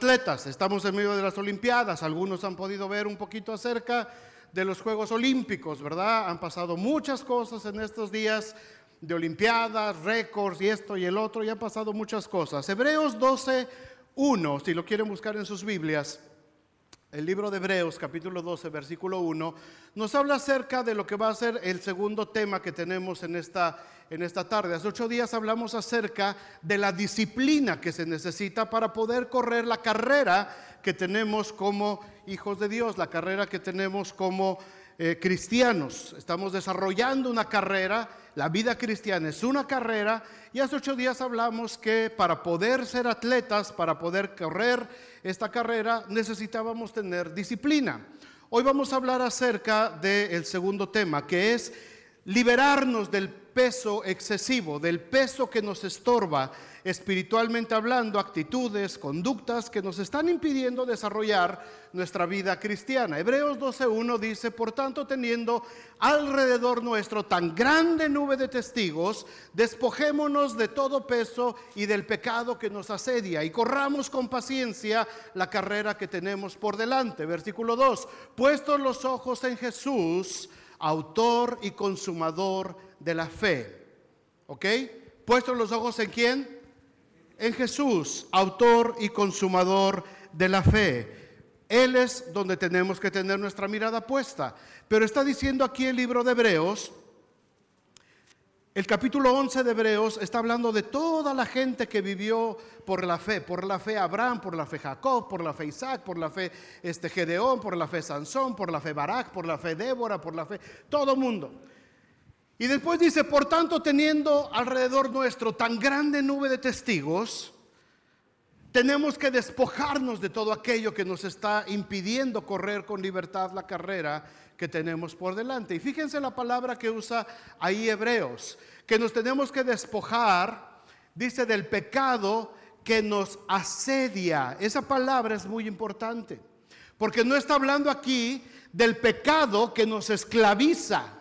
atletas. Estamos en medio de las Olimpiadas. Algunos han podido ver un poquito acerca de los Juegos Olímpicos, ¿verdad? Han pasado muchas cosas en estos días de Olimpiadas, récords y esto y el otro, y han pasado muchas cosas. Hebreos 12:1, si lo quieren buscar en sus Biblias, el libro de Hebreos, capítulo 12, versículo 1, nos habla acerca de lo que va a ser el segundo tema que tenemos en esta tarde. Hace 8 días hablamos acerca de la disciplina que se necesita para poder correr la carrera que tenemos como hijos de Dios, la carrera que tenemos como cristianos. Estamos desarrollando una carrera, la vida cristiana es una carrera, y hace 8 días hablamos que para poder ser atletas, para poder correr esta carrera, necesitábamos tener disciplina. Hoy vamos a hablar acerca del segundo tema, que es liberarnos del peso excesivo, del peso que nos estorba espiritualmente hablando, actitudes, conductas que nos están impidiendo desarrollar nuestra vida cristiana. Hebreos 12:1 dice: por tanto, teniendo alrededor nuestro tan grande nube de testigos, despojémonos de todo peso y del pecado que nos asedia, y corramos con paciencia la carrera que tenemos por delante. Versículo 2: puestos los ojos en Jesús, autor y consumador de la fe. ¿Ok? Puestos los ojos en ¿quién? En Jesús, autor y consumador de la fe. Él es donde tenemos que tener nuestra mirada puesta. Pero está diciendo aquí el libro de Hebreos, el capítulo 11 de Hebreos está hablando de toda la gente que vivió por la fe Abraham, por la fe Jacob, por la fe Isaac, por la fe Gedeón, por la fe Sansón, por la fe Barak, por la fe Débora, por la fe, todo mundo. Y después dice: por tanto, teniendo alrededor nuestro tan grande nube de testigos, tenemos que despojarnos de todo aquello que nos está impidiendo correr con libertad la carrera que tenemos por delante. Y fíjense la palabra que usa ahí Hebreos, que nos tenemos que despojar, dice, del pecado que nos asedia. Esa palabra es muy importante, porque no está hablando aquí del pecado que nos esclaviza.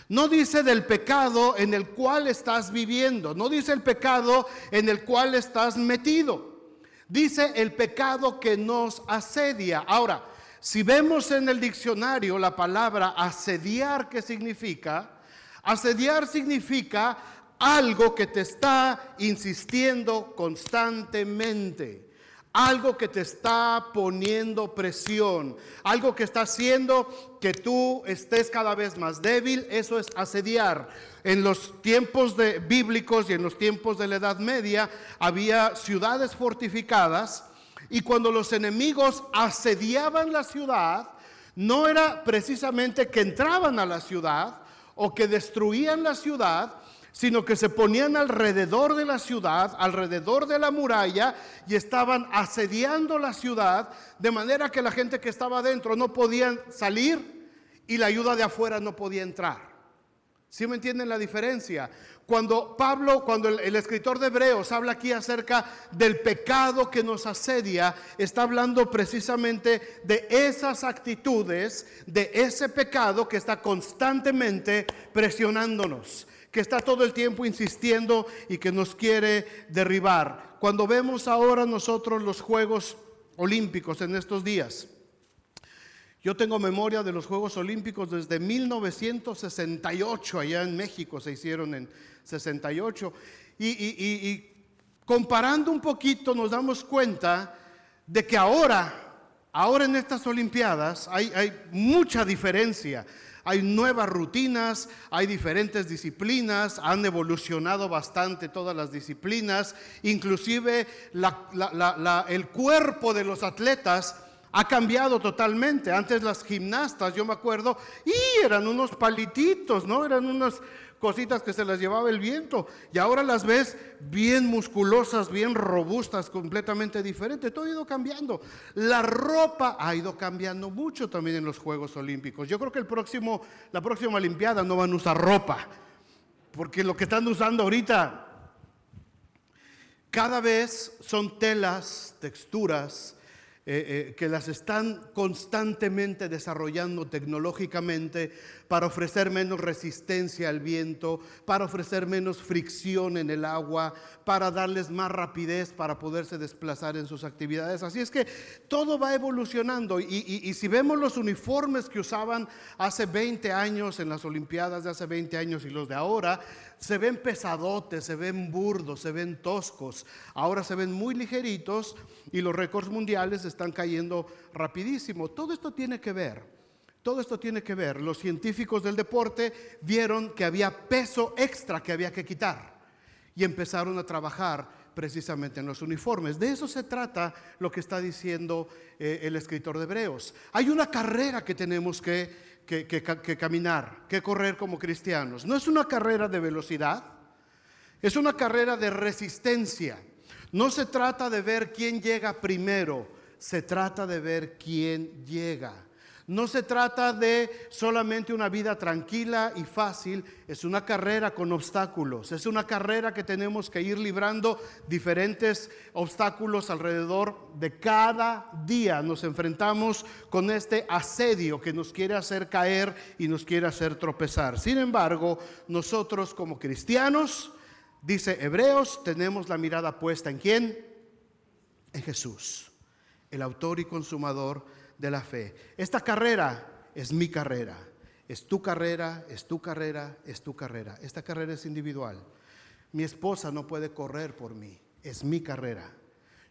No dice del pecado en el cual estás viviendo, no dice el pecado en el cual estás metido, dice el pecado que nos asedia. Ahora, si vemos en el diccionario la palabra asediar, ¿qué significa? Asediar significa algo que te está insistiendo constantemente, algo que te está poniendo presión, algo que está haciendo que tú estés cada vez más débil. Eso es asediar. En los tiempos bíblicos y en los tiempos de la Edad Media había ciudades fortificadas, y cuando los enemigos asediaban la ciudad, no era precisamente que entraban a la ciudad o que destruían la ciudad, sino que se ponían alrededor de la ciudad, alrededor de la muralla, y estaban asediando la ciudad, de manera que la gente que estaba adentro no podía salir y la ayuda de afuera no podía entrar. ¿Sí me entienden la diferencia? Cuando el escritor de Hebreos habla aquí acerca del pecado que nos asedia, está hablando precisamente de esas actitudes, de ese pecado que está constantemente presionándonos, que está todo el tiempo insistiendo y que nos quiere derribar. Cuando vemos ahora nosotros los Juegos Olímpicos en estos días, yo tengo memoria de los Juegos Olímpicos desde 1968, allá en México se hicieron en 68, y comparando un poquito nos damos cuenta de que ahora en estas Olimpiadas hay mucha diferencia. Hay nuevas rutinas, hay diferentes disciplinas, han evolucionado bastante todas las disciplinas, inclusive el cuerpo de los atletas ha cambiado totalmente. Antes las gimnastas, yo me acuerdo, eran unos palititos, ¿no? Eran unas cositas que se las llevaba el viento, y ahora las ves bien musculosas, bien robustas, completamente diferente. Todo ha ido cambiando. La ropa ha ido cambiando mucho también en los Juegos Olímpicos. Yo creo que la próxima Olimpiada no van a usar ropa, porque lo que están usando ahorita cada vez son telas, texturas, que las están constantemente desarrollando tecnológicamente para ofrecer menos resistencia al viento, para ofrecer menos fricción en el agua, para darles más rapidez para poderse desplazar en sus actividades. Así es que todo va evolucionando y si vemos los uniformes que usaban hace 20 años en las Olimpiadas de hace 20 años y los de ahora, se ven pesadotes, se ven burdos, se ven toscos. Ahora se ven muy ligeritos y los récords mundiales están cayendo rapidísimo. Todo esto tiene que ver. Los científicos del deporte vieron que había peso extra que había que quitar y empezaron a trabajar precisamente en los uniformes. De eso se trata lo que está diciendo el escritor de Hebreos. Hay una carrera que tenemos que caminar, que correr como cristianos. No es una carrera de velocidad, es una carrera de resistencia. No se trata de ver quién llega primero, se trata de ver quién llega. No se trata de solamente una vida tranquila y fácil, es una carrera con obstáculos, es una carrera que tenemos que ir librando diferentes obstáculos alrededor de cada día. Nos enfrentamos con este asedio que nos quiere hacer caer y nos quiere hacer tropezar. Sin embargo, nosotros como cristianos, dice Hebreos, tenemos la mirada puesta ¿en quién? En Jesús, el autor y consumador de la fe. Esta carrera es mi carrera, es tu carrera, es tu carrera, es tu carrera. Esta carrera es individual. Mi esposa no puede correr por mí, es mi carrera.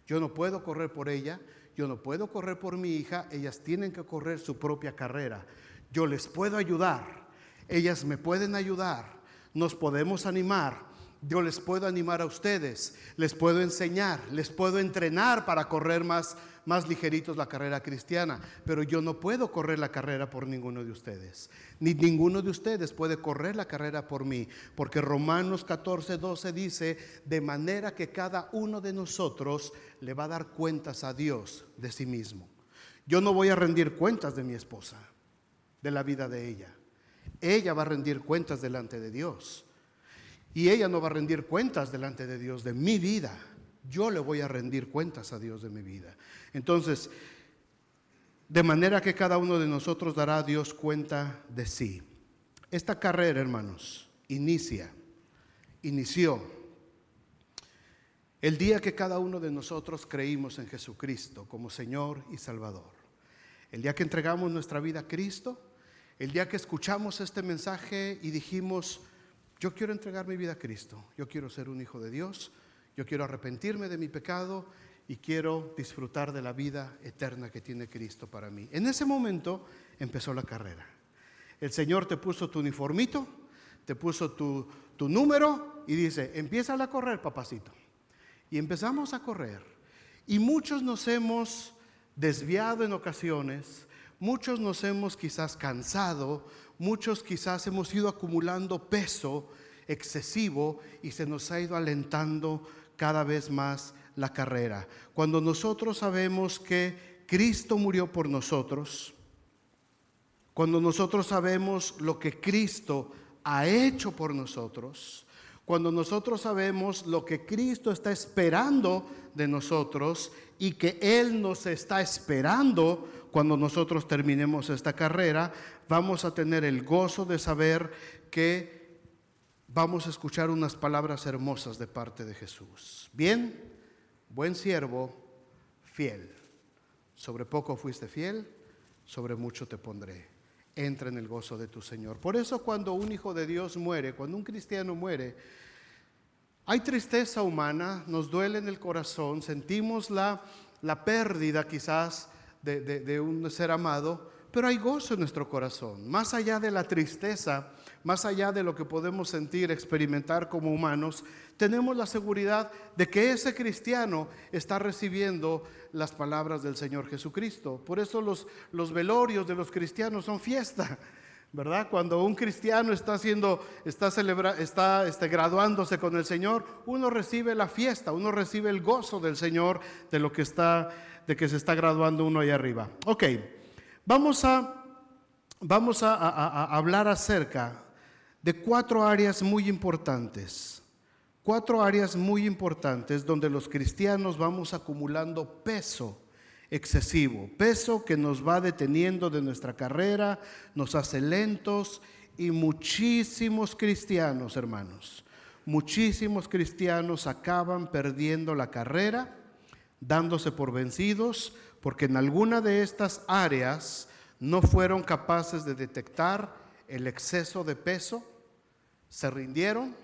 Yo no puedo correr por ella, yo no puedo correr por mi hija, ellas tienen que correr su propia carrera. Yo les puedo ayudar, ellas me pueden ayudar, nos podemos animar. Yo les puedo animar a ustedes, les puedo enseñar, les puedo entrenar para correr más ligeritos la carrera cristiana, pero yo no puedo correr la carrera por ninguno de ustedes, ni ninguno de ustedes puede correr la carrera por mí, porque Romanos 14:12 dice, de manera que cada uno de nosotros le va a dar cuentas a Dios de sí mismo. Yo no voy a rendir cuentas de mi esposa, de la vida de ella. Ella va a rendir cuentas delante de Dios. Y ella no va a rendir cuentas delante de Dios de mi vida. Yo le voy a rendir cuentas a Dios de mi vida. Entonces, de manera que cada uno de nosotros dará a Dios cuenta de sí. Esta carrera, hermanos, inició el día que cada uno de nosotros creímos en Jesucristo como Señor y Salvador. El día que entregamos nuestra vida a Cristo, el día que escuchamos este mensaje y dijimos, yo quiero entregar mi vida a Cristo, yo quiero ser un hijo de Dios, yo quiero arrepentirme de mi pecado y quiero disfrutar de la vida eterna que tiene Cristo para mí. En ese momento empezó la carrera. El Señor te puso tu uniformito, te puso tu número y dice, empieza a correr, papacito. Y empezamos a correr. Y muchos nos hemos desviado en ocasiones, muchos nos hemos quizás cansado, muchos quizás hemos ido acumulando peso excesivo y se nos ha ido alentando cada vez más la carrera. Cuando nosotros sabemos que Cristo murió por nosotros, cuando nosotros sabemos lo que Cristo ha hecho por nosotros, cuando nosotros sabemos lo que Cristo está esperando de nosotros y que Él nos está esperando cuando nosotros terminemos esta carrera, vamos a tener el gozo de saber que vamos a escuchar unas palabras hermosas de parte de Jesús. Bien, buen siervo, fiel. Sobre poco fuiste fiel, sobre mucho te pondré. Entra en el gozo de tu Señor. Por eso cuando un hijo de Dios muere, cuando un cristiano muere, hay tristeza humana, nos duele en el corazón, sentimos la pérdida quizás de un ser amado, pero hay gozo en nuestro corazón. Más allá de la tristeza, más allá de lo que podemos sentir, experimentar como humanos, tenemos la seguridad de que ese cristiano está recibiendo las palabras del Señor Jesucristo. Por eso los velorios de los cristianos son fiesta, ¿verdad? Cuando un cristiano está graduándose con el Señor, uno recibe la fiesta, uno recibe el gozo del Señor de que se está graduando uno ahí arriba. Ok, vamos a hablar acerca de cuatro áreas muy importantes donde los cristianos vamos acumulando peso excesivo, peso que nos va deteniendo de nuestra carrera, nos hace lentos, y muchísimos cristianos, hermanos, muchísimos cristianos acaban perdiendo la carrera, dándose por vencidos, porque en alguna de estas áreas no fueron capaces de detectar el exceso de peso, se rindieron,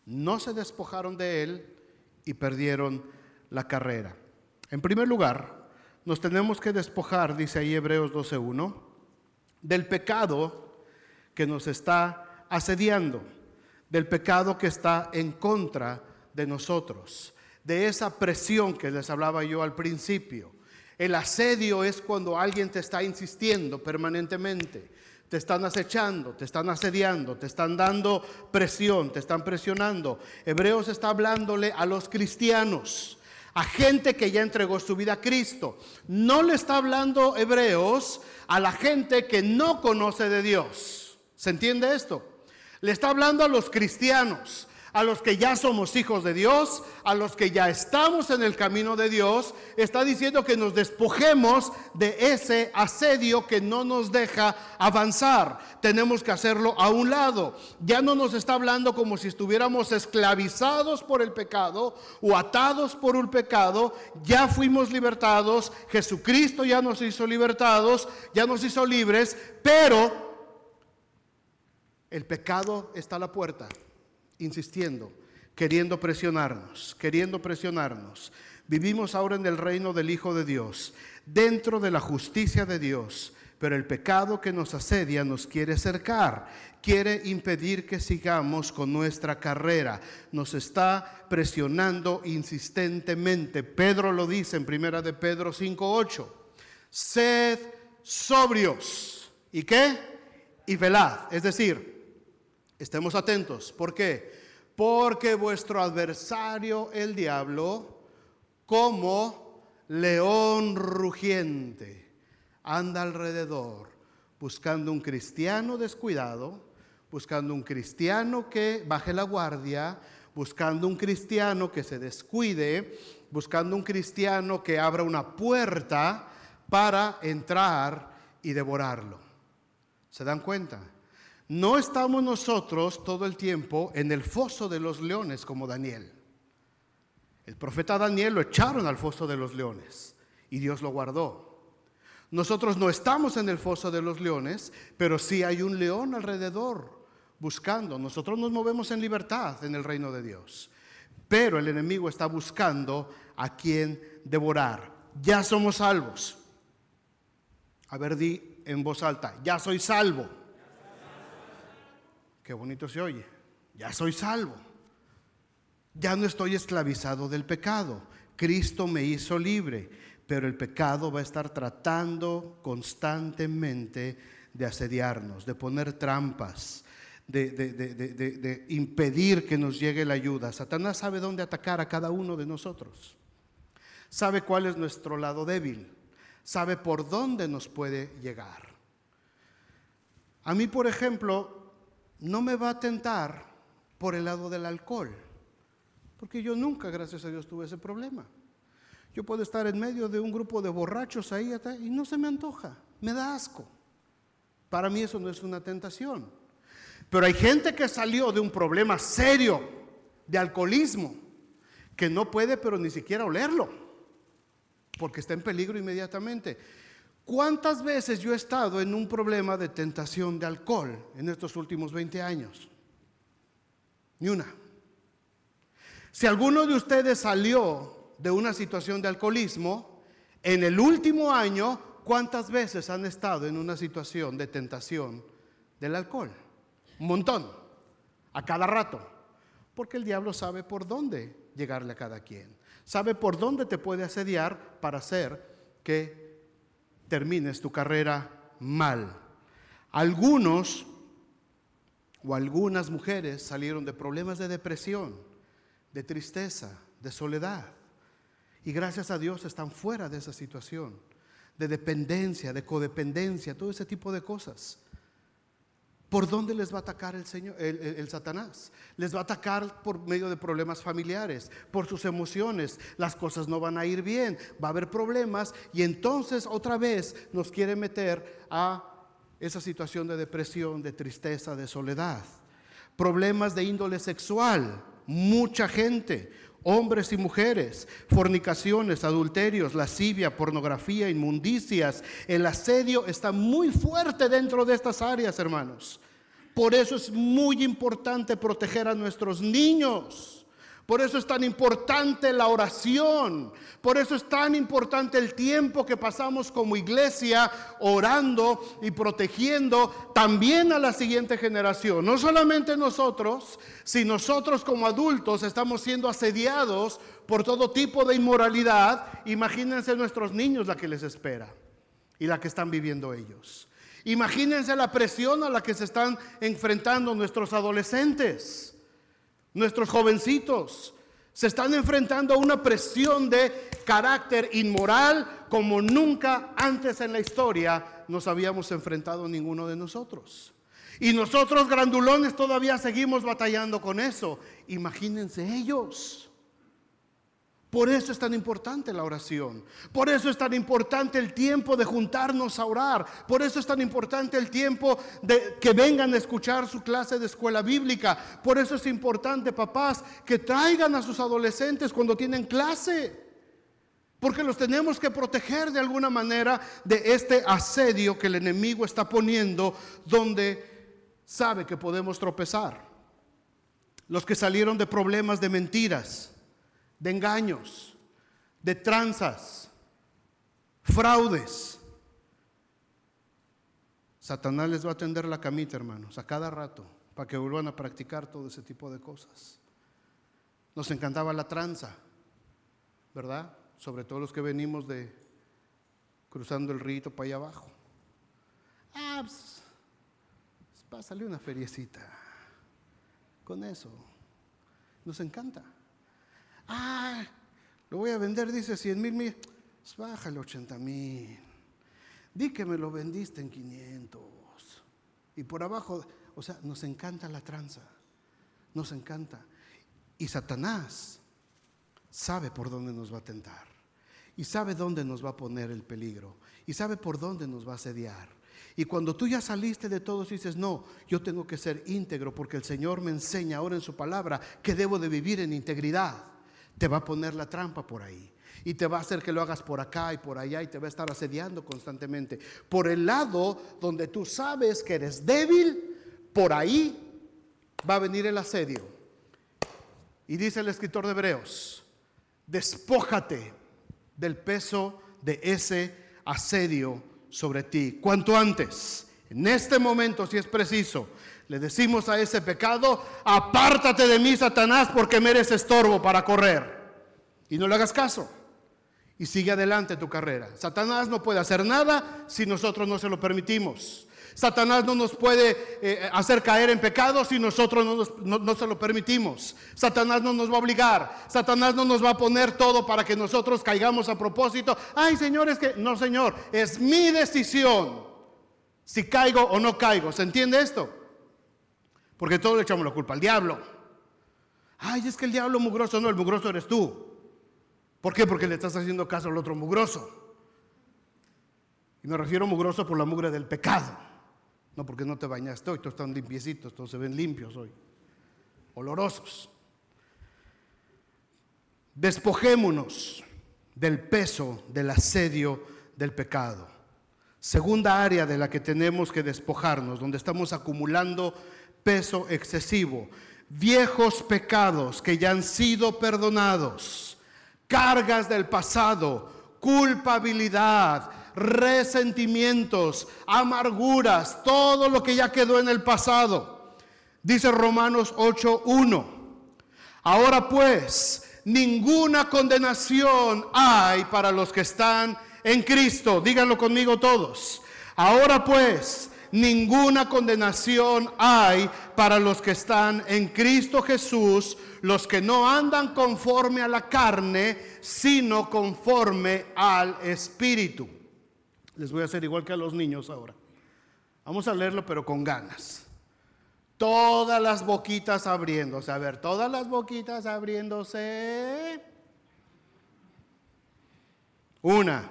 no se despojaron de él y perdieron la carrera. En primer lugar, nos tenemos que despojar, dice ahí Hebreos 12:1, del pecado que nos está asediando, del pecado que está en contra de nosotros, de esa presión que les hablaba yo al principio. El asedio es cuando alguien te está insistiendo permanentemente, te están acechando, te están asediando, te están dando presión, te están presionando. Hebreos está hablándole a los cristianos, a gente que ya entregó su vida a Cristo. No le está hablando Hebreos a la gente que no conoce de Dios. ¿Se entiende esto? Le está hablando a los cristianos, a los que ya somos hijos de Dios, a los que ya estamos en el camino de Dios. Está diciendo que nos despojemos de ese asedio que no nos deja avanzar. Tenemos que hacerlo a un lado. Ya no nos está hablando como si estuviéramos esclavizados por el pecado o atados por un pecado. Ya fuimos libertados, Jesucristo ya nos hizo libertados, ya nos hizo libres, pero el pecado está a la puerta, insistiendo, queriendo presionarnos. Vivimos ahora en el reino del Hijo de Dios, dentro de la justicia de Dios, pero el pecado que nos asedia nos quiere cercar, quiere impedir que sigamos con nuestra carrera, nos está presionando insistentemente. Pedro lo dice en 1 de Pedro 5:8, sed sobrios, ¿y qué? Y velad, es decir, estemos atentos. ¿Por qué? Porque vuestro adversario, el diablo, como león rugiente, anda alrededor buscando un cristiano descuidado, buscando un cristiano que baje la guardia, buscando un cristiano que se descuide, buscando un cristiano que abra una puerta para entrar y devorarlo. ¿Se dan cuenta? No estamos nosotros todo el tiempo en el foso de los leones como Daniel. El profeta Daniel lo echaron al foso de los leones y Dios lo guardó. Nosotros no estamos en el foso de los leones, pero sí hay un león alrededor buscando. Nosotros nos movemos en libertad en el reino de Dios, pero el enemigo está buscando a quien devorar. Ya somos salvos. A ver, di en voz alta, ya soy salvo. Qué bonito se oye. Ya soy salvo. Ya no estoy esclavizado del pecado. Cristo me hizo libre, pero el pecado va a estar tratando constantemente de asediarnos, de poner trampas, de impedir que nos llegue la ayuda. Satanás sabe dónde atacar a cada uno de nosotros. Sabe cuál es nuestro lado débil. Sabe por dónde nos puede llegar. A mí, por ejemplo, no me va a tentar por el lado del alcohol, porque yo nunca, gracias a Dios, tuve ese problema. Yo puedo estar en medio de un grupo de borrachos ahí y no se me antoja, me da asco. Para mí eso no es una tentación. Pero hay gente que salió de un problema serio de alcoholismo, que no puede pero ni siquiera olerlo, porque está en peligro inmediatamente. ¿Cuántas veces yo he estado en un problema de tentación de alcohol en estos últimos 20 años? Ni una. Si alguno de ustedes salió de una situación de alcoholismo, en el último año, ¿cuántas veces han estado en una situación de tentación del alcohol? Un montón, a cada rato, porque el diablo sabe por dónde llegarle a cada quien, sabe por dónde te puede asediar para hacer que termines tu carrera mal. Algunos o algunas mujeres salieron de problemas de depresión, de tristeza, de soledad, y gracias a Dios están fuera de esa situación, de dependencia, de codependencia, todo ese tipo de cosas. ¿Por dónde les va a atacar el Señor, el Satanás? Les va a atacar por medio de problemas familiares, por sus emociones. Las cosas no van a ir bien, va a haber problemas, y entonces otra vez nos quiere meter a esa situación de depresión, de tristeza, de soledad. Problemas de índole sexual, mucha gente, hombres y mujeres, fornicaciones, adulterios, lascivia, pornografía, inmundicias. El asedio está muy fuerte dentro de estas áreas, hermanos. Por eso es muy importante proteger a nuestros niños. Por eso es tan importante la oración. Por eso es tan importante el tiempo que pasamos como iglesia orando y protegiendo también a la siguiente generación. No solamente nosotros, si nosotros como adultos estamos siendo asediados por todo tipo de inmoralidad, imagínense nuestros niños la que les espera y la que están viviendo ellos. Imagínense la presión a la que se están enfrentando nuestros adolescentes, nuestros jovencitos. Se están enfrentando a una presión de carácter inmoral como nunca antes en la historia nos habíamos enfrentado ninguno de nosotros. Y nosotros grandulones todavía seguimos batallando con eso. Imagínense ellos. Por eso es tan importante la oración. Por eso es tan importante el tiempo de juntarnos a orar. Por eso es tan importante el tiempo de que vengan a escuchar su clase de escuela bíblica. Por eso es importante, papás, que traigan a sus adolescentes cuando tienen clase. Porque los tenemos que proteger de alguna manera de este asedio que el enemigo está poniendo, donde sabe que podemos tropezar. Los que salieron de problemas de mentiras, de engaños, de tranzas, fraudes. Satanás les va a tender la camita, hermanos, a cada rato, para que vuelvan a practicar todo ese tipo de cosas. Nos encantaba la tranza, ¿verdad? Sobre todo los que venimos de cruzando el río para allá abajo. Pues va a salir una feriecita. Con eso nos encanta. Lo voy a vender, dice 100,000. Pues bájale 80,000. Di que me lo vendiste en 500. Y por abajo, o sea, nos encanta la tranza. Nos encanta. Y Satanás sabe por dónde nos va a tentar. Y sabe dónde nos va a poner el peligro. Y sabe por dónde nos va a asediar. Y cuando tú ya saliste de todo, dices, no, yo tengo que ser íntegro, porque el Señor me enseña ahora en su palabra que debo de vivir en integridad. Te va a poner la trampa por ahí. Y te va a hacer que lo hagas por acá y por allá, y te va a estar asediando constantemente. Por el lado donde tú sabes que eres débil, por ahí va a venir el asedio. Y dice el escritor de Hebreos, despójate del peso de ese asedio sobre ti. Cuanto antes, en este momento, si es preciso, le decimos a ese pecado, apártate de mí, Satanás, porque me eres estorbo para correr. Y no le hagas caso. Y sigue adelante tu carrera. Satanás no puede hacer nada si nosotros no se lo permitimos. Satanás no nos puede hacer caer en pecado si nosotros no se lo permitimos. Satanás no nos va a obligar. Satanás no nos va a poner todo para que nosotros caigamos a propósito. Ay, Señor, es que no, Señor, es mi decisión si caigo o no caigo. ¿Se entiende esto? Porque todos le echamos la culpa al diablo. Ay, es que el diablo mugroso. No, el mugroso eres tú. ¿Por qué? Porque le estás haciendo caso al otro mugroso. Y me refiero mugroso por la mugre del pecado. No porque no te bañaste hoy, todos están limpiecitos, todos se ven limpios hoy, olorosos. Despojémonos del peso del asedio del pecado. Segunda área de la que tenemos que despojarnos, donde estamos acumulando peso excesivo, viejos pecados que ya han sido perdonados, cargas del pasado, culpabilidad, resentimientos, amarguras, todo lo que ya quedó en el pasado. Dice Romanos 8:1. Ahora pues, ninguna condenación hay para los que están en Cristo. Díganlo conmigo todos. Ahora pues, ninguna condenación hay para los que están en Cristo Jesús, los que no andan conforme a la carne, sino conforme al Espíritu. Les voy a hacer igual que a los niños ahora. Vamos a leerlo, pero con ganas. todas las boquitas abriéndose. A ver, todas las boquitas abriéndose. 1,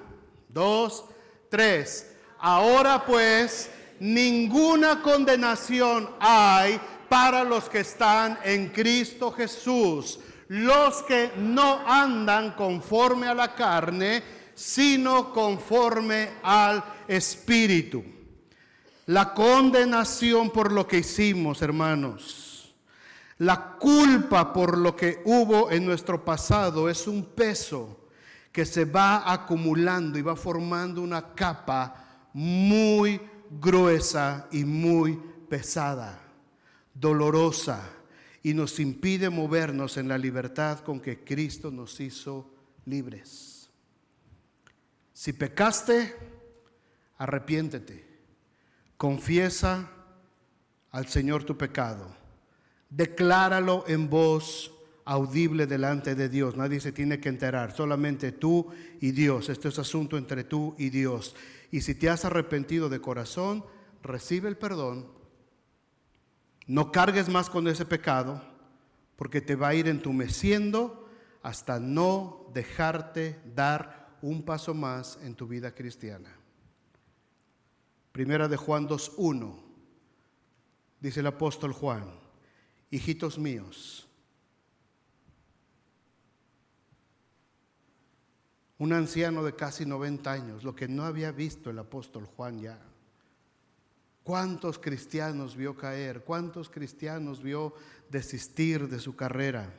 2, 3. Ahora pues, ninguna condenación hay para los que están en Cristo Jesús, los que no andan conforme a la carne, sino conforme al Espíritu. La condenación por lo que hicimos, hermanos, la culpa por lo que hubo en nuestro pasado es un peso que se va acumulando y va formando una capa muy gruesa y muy pesada, dolorosa, y nos impide movernos en la libertad con que Cristo nos hizo libres. Si pecaste, arrepiéntete, confiesa al Señor tu pecado, decláralo en voz audible delante de Dios. Nadie se tiene que enterar, solamente tú y Dios. Este es asunto entre tú y Dios. Y si te has arrepentido de corazón, recibe el perdón. No cargues más con ese pecado, porque te va a ir entumeciendo hasta no dejarte dar un paso más en tu vida cristiana. Primera de Juan 2:1, dice el apóstol Juan: hijitos míos, un anciano de casi 90 años, lo que no había visto el apóstol Juan ya. ¿Cuántos cristianos vio caer? ¿Cuántos cristianos vio desistir de su carrera?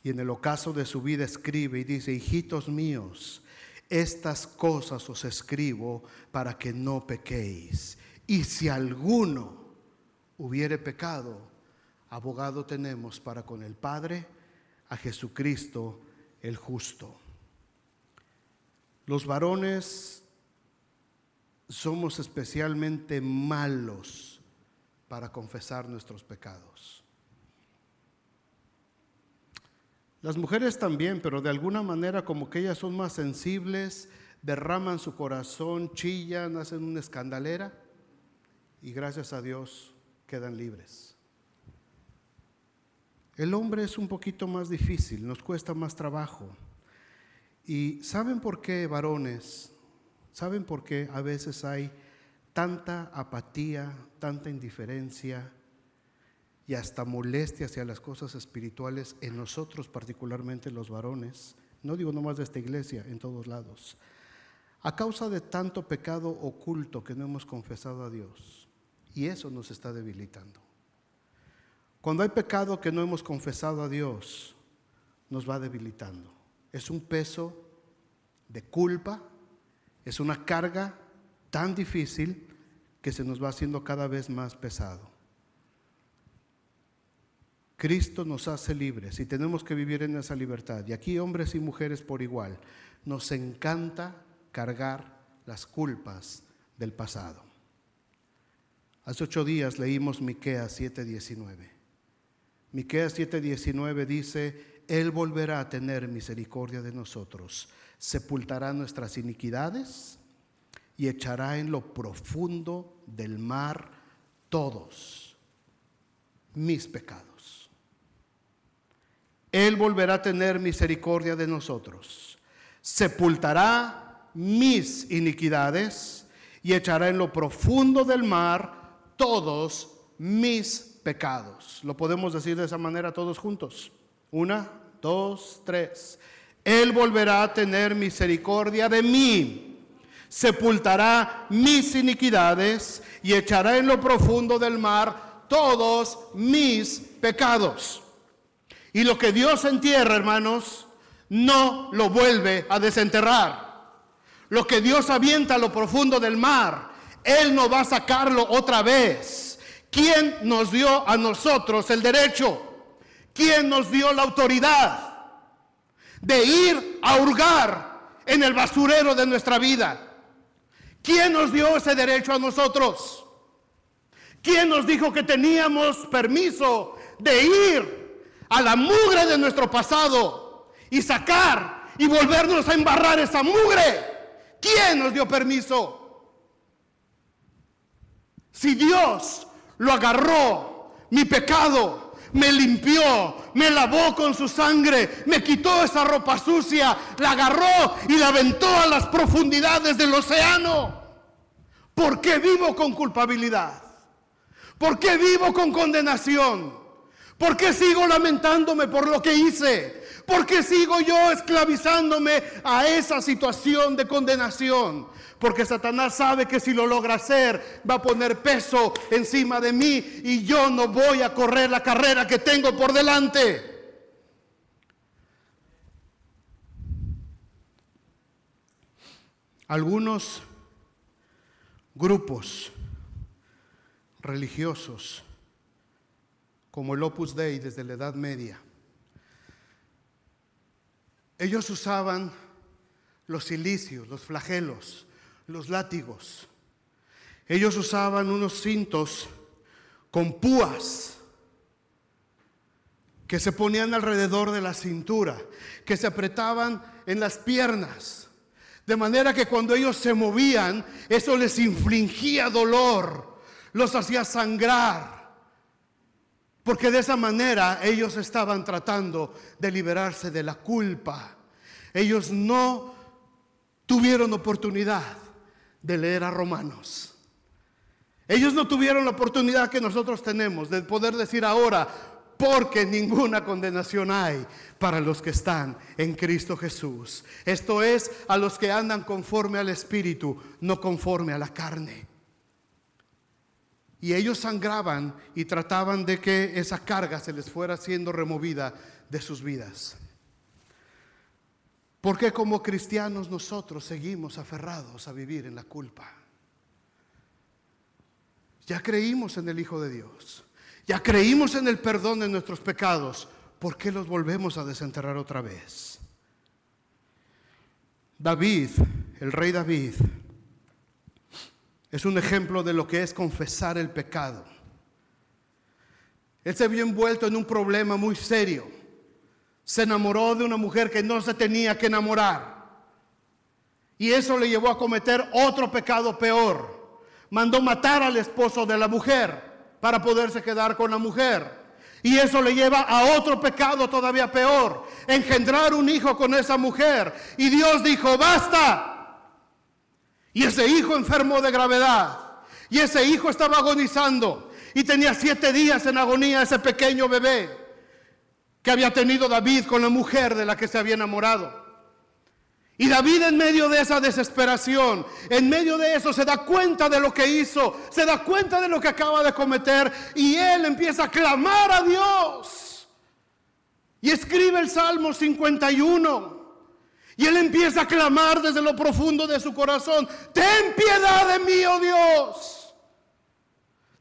Y en el ocaso de su vida escribe y dice: hijitos míos, estas cosas os escribo para que no pequéis. Y si alguno hubiere pecado, abogado tenemos para con el Padre, a Jesucristo el justo. Los varones somos especialmente malos para confesar nuestros pecados. Las mujeres también, pero de alguna manera como que ellas son más sensibles, derraman su corazón, chillan, hacen una escandalera y gracias a Dios quedan libres. El hombre es un poquito más difícil, nos cuesta más trabajo. ¿Y saben por qué, varones? ¿Saben por qué a veces hay tanta apatía, tanta indiferencia y hasta molestia hacia las cosas espirituales en nosotros, particularmente los varones? No digo nomás de esta iglesia, en todos lados. A causa de tanto pecado oculto que no hemos confesado a Dios, y eso nos está debilitando. Cuando hay pecado que no hemos confesado a Dios, nos va debilitando. Es un peso de culpa, es una carga tan difícil que se nos va haciendo cada vez más pesado. Cristo nos hace libres y tenemos que vivir en esa libertad. Y aquí hombres y mujeres por igual, nos encanta cargar las culpas del pasado. Hace 8 días leímos Miqueas 7:19. Miqueas 7:19 dice: Él volverá a tener misericordia de nosotros, sepultará nuestras iniquidades y echará en lo profundo del mar todos mis pecados. Él volverá a tener misericordia de nosotros, sepultará mis iniquidades y echará en lo profundo del mar todos mis pecados. Lo podemos decir de esa manera todos juntos. 1, 2, 3. Él volverá a tener misericordia de mí, sepultará mis iniquidades y echará en lo profundo del mar todos mis pecados. Y lo que Dios entierra, hermanos, no lo vuelve a desenterrar. Lo que Dios avienta a lo profundo del mar, Él no va a sacarlo otra vez. ¿Quién nos dio a nosotros el derecho? ¿Quién nos dio la autoridad de ir a hurgar en el basurero de nuestra vida? ¿Quién nos dio ese derecho a nosotros? ¿Quién nos dijo que teníamos permiso de ir a la mugre de nuestro pasado y sacar y volvernos a embarrar esa mugre? ¿Quién nos dio permiso? Si Dios lo agarró, mi pecado, me limpió, me lavó con su sangre, me quitó esa ropa sucia, la agarró y la aventó a las profundidades del océano, ¿por qué vivo con culpabilidad? ¿Por qué vivo con condenación? ¿Por qué sigo lamentándome por lo que hice? ¿Por qué sigo yo esclavizándome a esa situación de condenación? Porque Satanás sabe que si lo logra hacer, va a poner peso encima de mí y yo no voy a correr la carrera que tengo por delante. Algunos grupos religiosos, como el Opus Dei desde la Edad Media, ellos usaban los cilicios, los flagelos, los látigos. Ellos usaban unos cintos con púas que se ponían alrededor de la cintura, que se apretaban en las piernas, de manera que cuando ellos se movían, eso les infligía dolor, los hacía sangrar, porque de esa manera ellos estaban tratando de liberarse de la culpa. Ellos no tuvieron oportunidad de leer a Romanos. Ellos no tuvieron la oportunidad que nosotros tenemos de poder decir ahora, porque ninguna condenación hay para los que están en Cristo Jesús. Esto es, a los que andan conforme al Espíritu, no conforme a la carne. Y ellos sangraban y trataban de que esa carga se les fuera siendo removida de sus vidas. Porque como cristianos nosotros seguimos aferrados a vivir en la culpa. Ya creímos en el Hijo de Dios, ya creímos en el perdón de nuestros pecados. ¿Por qué los volvemos a desenterrar otra vez? David, el rey David, es un ejemplo de lo que es confesar el pecado. Él se vio envuelto en un problema muy serio. Se enamoró de una mujer que no se tenía que enamorar. Y eso le llevó a cometer otro pecado peor. Mandó matar al esposo de la mujer para poderse quedar con la mujer. Y eso le lleva a otro pecado todavía peor: engendrar un hijo con esa mujer. Y Dios dijo, basta. Y ese hijo enfermó de gravedad. Y ese hijo estaba agonizando. Y tenía 7 días en agonía ese pequeño bebé que había tenido David con la mujer de la que se había enamorado. Y David, en medio de esa desesperación, en medio de eso, se da cuenta de lo que hizo, se da cuenta de lo que acaba de cometer, y él empieza a clamar a Dios. Y escribe el Salmo 51. Y él empieza a clamar desde lo profundo de su corazón: ten piedad de mí, oh Dios.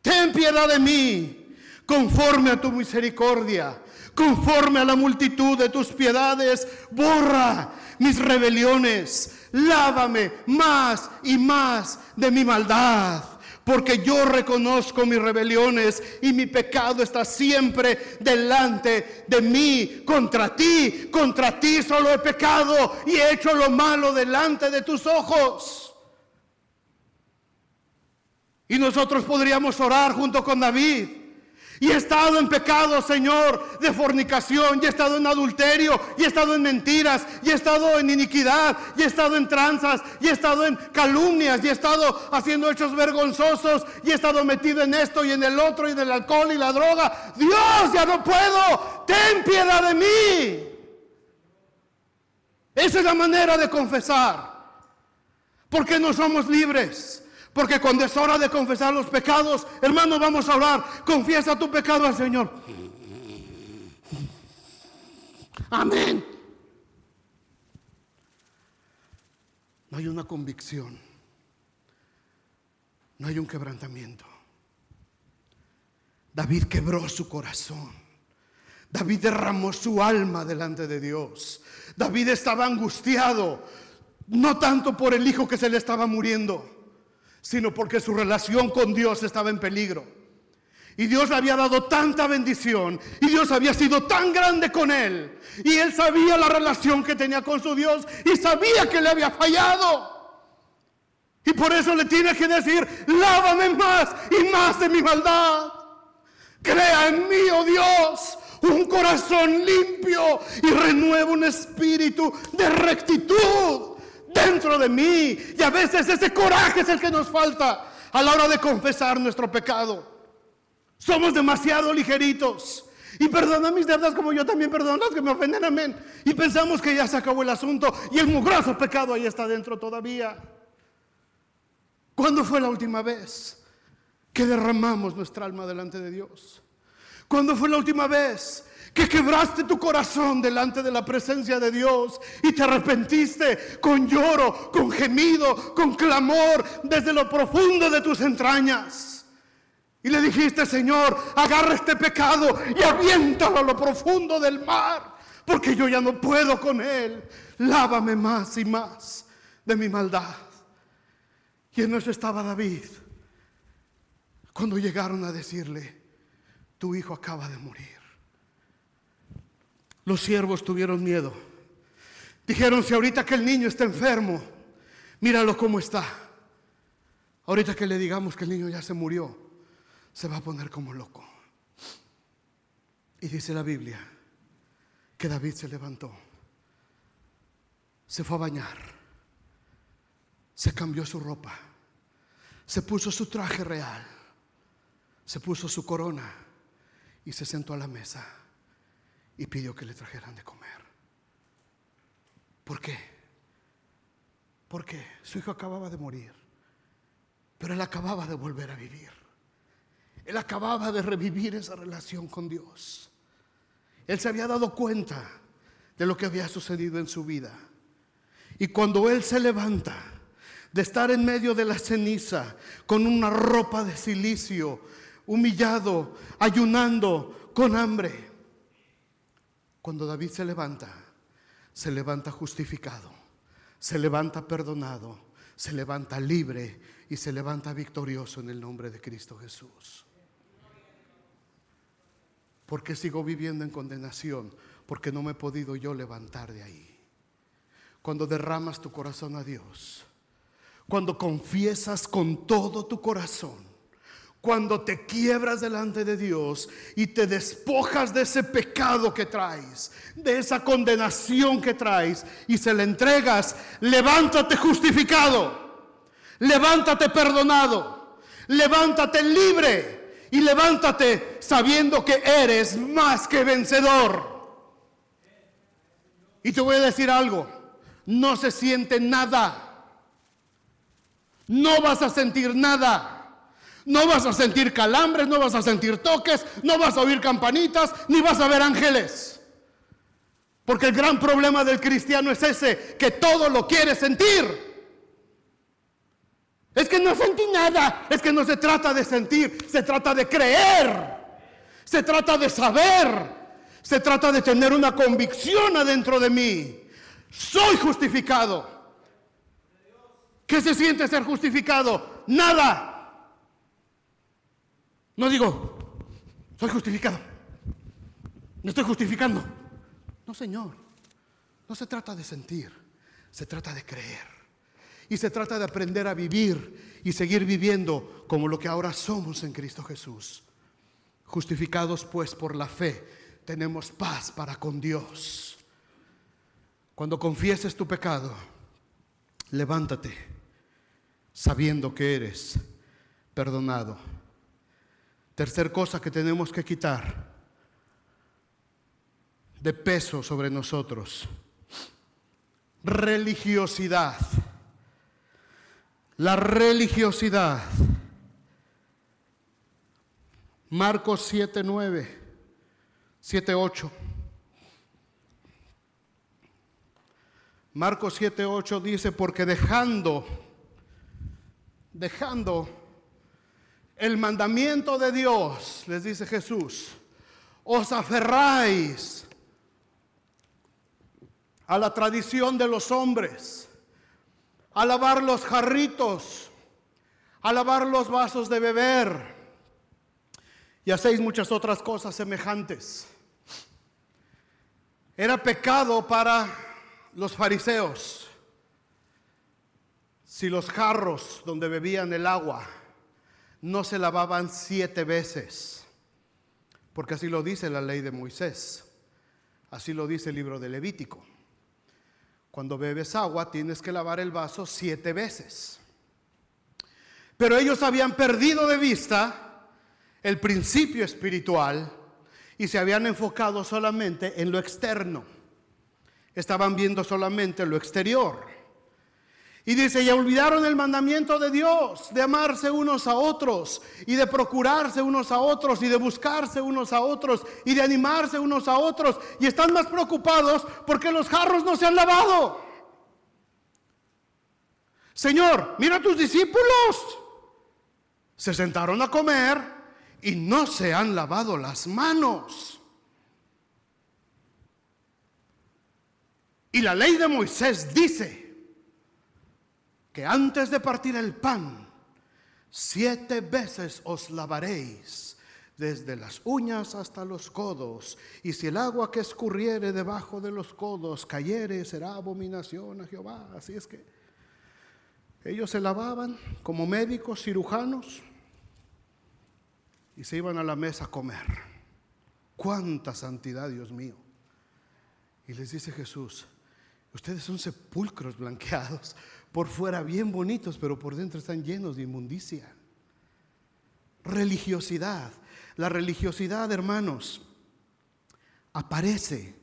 Ten piedad de mí, conforme a tu misericordia, conforme a la multitud de tus piedades, borra mis rebeliones, lávame más y más de mi maldad, porque yo reconozco mis rebeliones y mi pecado está siempre delante de mí. Contra ti solo he pecado y he hecho lo malo delante de tus ojos. Y nosotros podríamos orar junto con David: y he estado en pecado, Señor, de fornicación, y he estado en adulterio, y he estado en mentiras, y he estado en iniquidad, y he estado en tranzas, y he estado en calumnias, y he estado haciendo hechos vergonzosos, y he estado metido en esto y en el otro, y en el alcohol y la droga. Dios, ya no puedo, ten piedad de mí. Esa es la manera de confesar, porque no somos libres. Porque cuando es hora de confesar los pecados, hermanos, vamos a orar. Confiesa tu pecado al Señor. Amén. No hay una convicción, no hay un quebrantamiento. David quebró su corazón. David derramó su alma delante de Dios. David estaba angustiado, no tanto por el hijo que se le estaba muriendo, sino porque su relación con Dios estaba en peligro. Y Dios le había dado tanta bendición, y Dios había sido tan grande con él, y él sabía la relación que tenía con su Dios, y sabía que le había fallado. Y por eso le tiene que decir: lávame más y más de mi maldad. Crea en mí, oh Dios, un corazón limpio y renueva un espíritu de rectitud dentro de mí. Y a veces ese coraje es el que nos falta a la hora de confesar nuestro pecado. Somos demasiado ligeritos. Y perdona mis deudas como yo también perdono a los que me ofenden, amén. Y pensamos que ya se acabó el asunto y el mugroso pecado ahí está dentro todavía. ¿Cuándo fue la última vez que derramamos nuestra alma delante de Dios? ¿Cuándo fue la última vez que quebraste tu corazón delante de la presencia de Dios y te arrepentiste con lloro, con gemido, con clamor desde lo profundo de tus entrañas? Y le dijiste: Señor, agarra este pecado y aviéntalo a lo profundo del mar, porque yo ya no puedo con él. Lávame más y más de mi maldad. Y en eso estaba David cuando llegaron a decirle: tu hijo acaba de morir. Los siervos tuvieron miedo. Dijeron: si ahorita que el niño está enfermo, míralo cómo está. Ahorita que le digamos que el niño ya se murió, se va a poner como loco. Y dice la Biblia que David se levantó, se fue a bañar, se cambió su ropa, se puso su traje real, se puso su corona y se sentó a la mesa y pidió que le trajeran de comer. ¿Por qué? Porque su hijo acababa de morir, pero él acababa de volver a vivir. Él acababa de revivir esa relación con Dios. Él se había dado cuenta de lo que había sucedido en su vida. Y cuando él se levanta de estar en medio de la ceniza, con una ropa de cilicio, humillado, ayunando, con hambre, cuando David se levanta justificado, se levanta perdonado, se levanta libre y se levanta victorioso en el nombre de Cristo Jesús. ¿Por qué sigo viviendo en condenación? Porque no me he podido yo levantar de ahí. Cuando derramas tu corazón a Dios, cuando confiesas con todo tu corazón, cuando te quiebras delante de Dios y te despojas de ese pecado que traes, de esa condenación que traes, y se la entregas, levántate justificado, levántate perdonado, levántate libre y levántate sabiendo que eres más que vencedor. Y te voy a decir algo: no se siente nada. No vas a sentir nada. No vas a sentir calambres, no vas a sentir toques, no vas a oír campanitas, ni vas a ver ángeles. Porque el gran problema del cristiano es ese, que todo lo quiere sentir. Es que no sentí nada. Es que no se trata de sentir, se trata de creer. Se trata de saber. Se trata de tener una convicción adentro de mí. Soy justificado. ¿Qué se siente ser justificado? Nada. No digo: soy justificado, me estoy justificando. No, Señor. No se trata de sentir, se trata de creer. Y se trata de aprender a vivir y seguir viviendo como lo que ahora somos en Cristo Jesús. Justificados pues por la fe, tenemos paz para con Dios. Cuando confieses tu pecado, levántate sabiendo que eres perdonado. Tercer cosa que tenemos que quitar de peso sobre nosotros: religiosidad. La religiosidad. Marcos 7:9, 7:8. Marcos 7:8 dice: porque dejando el mandamiento de Dios, les dice Jesús, os aferráis a la tradición de los hombres, a lavar los jarritos, a lavar los vasos de beber, y hacéis muchas otras cosas semejantes. Era pecado para los fariseos Si los jarros donde bebían el agua no se lavaban 7 veces, porque así lo dice la ley de Moisés, así lo dice el libro de Levítico. Cuando bebes agua tienes que lavar el vaso 7 veces. Pero ellos habían perdido de vista el principio espiritual y se habían enfocado solamente en lo externo. Estaban viendo solamente lo exterior. Y dice, y olvidaron el mandamiento de Dios, de amarse unos a otros, y de procurarse unos a otros, y de buscarse unos a otros, y de animarse unos a otros, y están más preocupados porque los jarros no se han lavado. Señor, mira a tus discípulos. Se sentaron a comer y no se han lavado las manos. Y la ley de Moisés dice que antes de partir el pan, 7 veces os lavaréis, desde las uñas hasta los codos, y si el agua que escurriere debajo de los codos cayere, será abominación a Jehová. Así es que ellos se lavaban como médicos, cirujanos, y se iban a la mesa a comer. ¡Cuánta santidad, Dios mío! Y les dice Jesús, ustedes son sepulcros blanqueados, por fuera bien bonitos, pero por dentro están llenos de inmundicia. Religiosidad. La religiosidad, hermanos, aparece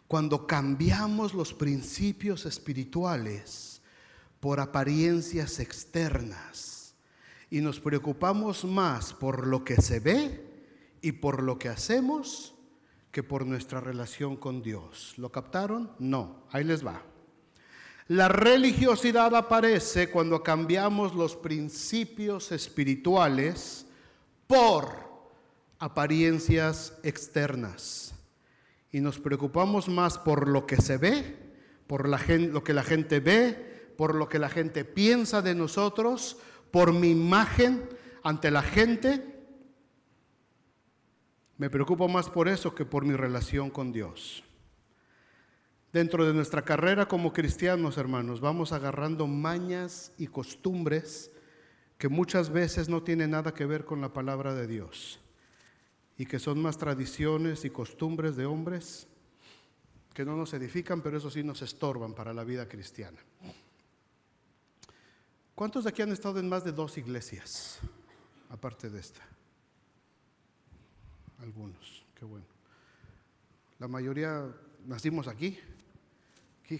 cuando cambiamos los principios espirituales por apariencias externas y nos preocupamos más por lo que se ve y por lo que hacemos que por nuestra relación con Dios. ¿Lo captaron? No, ahí les va. La religiosidad aparece cuando cambiamos los principios espirituales por apariencias externas y nos preocupamos más por lo que se ve, por lo que la gente ve, por lo que la gente piensa de nosotros, por mi imagen ante la gente. Me preocupo más por eso que por mi relación con Dios. Dentro de nuestra carrera como cristianos, hermanos, vamos agarrando mañas y costumbres que muchas veces no tienen nada que ver con la palabra de Dios y que son más tradiciones y costumbres de hombres que no nos edifican, pero eso sí nos estorban para la vida cristiana. ¿Cuántos de aquí han estado en más de 2 iglesias, aparte de esta? Algunos, qué bueno. La mayoría nacimos aquí.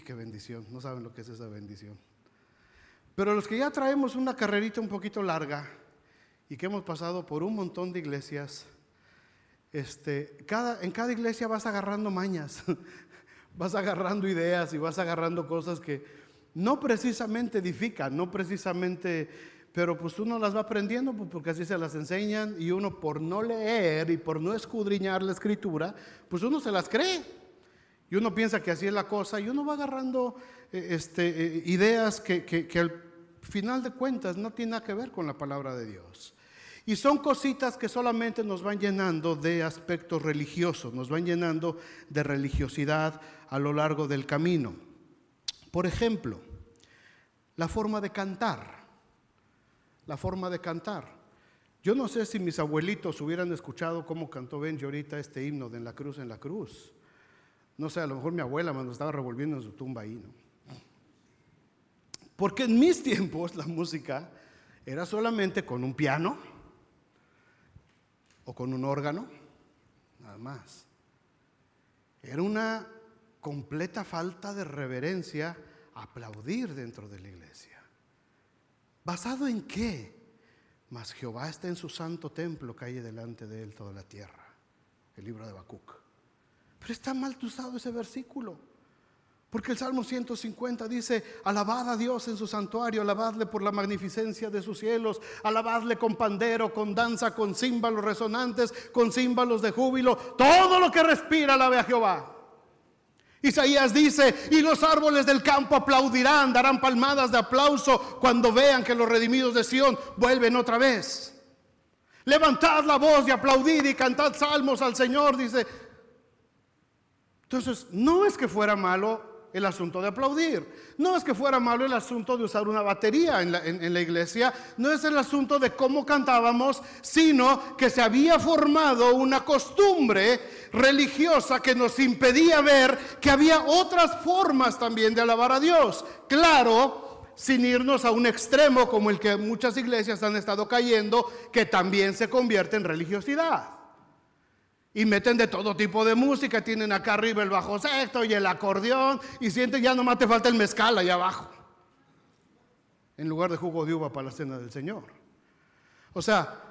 Qué bendición, no saben lo que es esa bendición. Pero los que ya traemos una carrerita un poquito larga y que hemos pasado por un montón de iglesias, en cada iglesia vas agarrando mañas, vas agarrando ideas y vas agarrando cosas que no precisamente edifican, no precisamente, pero pues uno las va aprendiendo porque así se las enseñan y uno por no leer y por no escudriñar la escritura, pues uno se las cree. Y uno piensa que así es la cosa y uno va agarrando ideas que al final de cuentas no tienen nada que ver con la palabra de Dios. Y son cositas que solamente nos van llenando de aspectos religiosos, nos van llenando de religiosidad a lo largo del camino. Por ejemplo, la forma de cantar. La forma de cantar. Yo no sé si mis abuelitos hubieran escuchado cómo cantó Benji ahorita este himno de En la cruz, en la cruz. No sé, a lo mejor mi abuela me estaba revolviendo en su tumba ahí, ¿no? Porque en mis tiempos la música era solamente con un piano o con un órgano, nada más. Era una completa falta de reverencia aplaudir dentro de la iglesia. ¿Basado en qué? Mas Jehová está en su santo templo, calle delante de él toda la tierra. El libro de Habacuc. Pero está mal usado ese versículo, porque el Salmo 150 dice: alabad a Dios en su santuario, alabadle por la magnificencia de sus cielos, alabadle con pandero, con danza, con címbalos resonantes, con címbalos de júbilo, todo lo que respira alabe a Jehová. Isaías dice: y los árboles del campo aplaudirán, darán palmadas de aplauso cuando vean que los redimidos de Sión vuelven otra vez. Levantad la voz y aplaudid y cantad salmos al Señor, dice. Entonces, no es que fuera malo el asunto de aplaudir. No es que fuera malo el asunto de usar una batería en la iglesia. No es el asunto de cómo cantábamos, sino que se había formado una costumbre religiosa que nos impedía ver que había otras formas también de alabar a Dios. Claro, sin irnos a un extremo como el que muchas iglesias han estado cayendo, que también se convierte en religiosidad. Y meten de todo tipo de música, tienen acá arriba el bajo sexto y el acordeón, y sienten ya nomás te falta el mezcal allá abajo, en lugar de jugo de uva para la cena del Señor. O sea,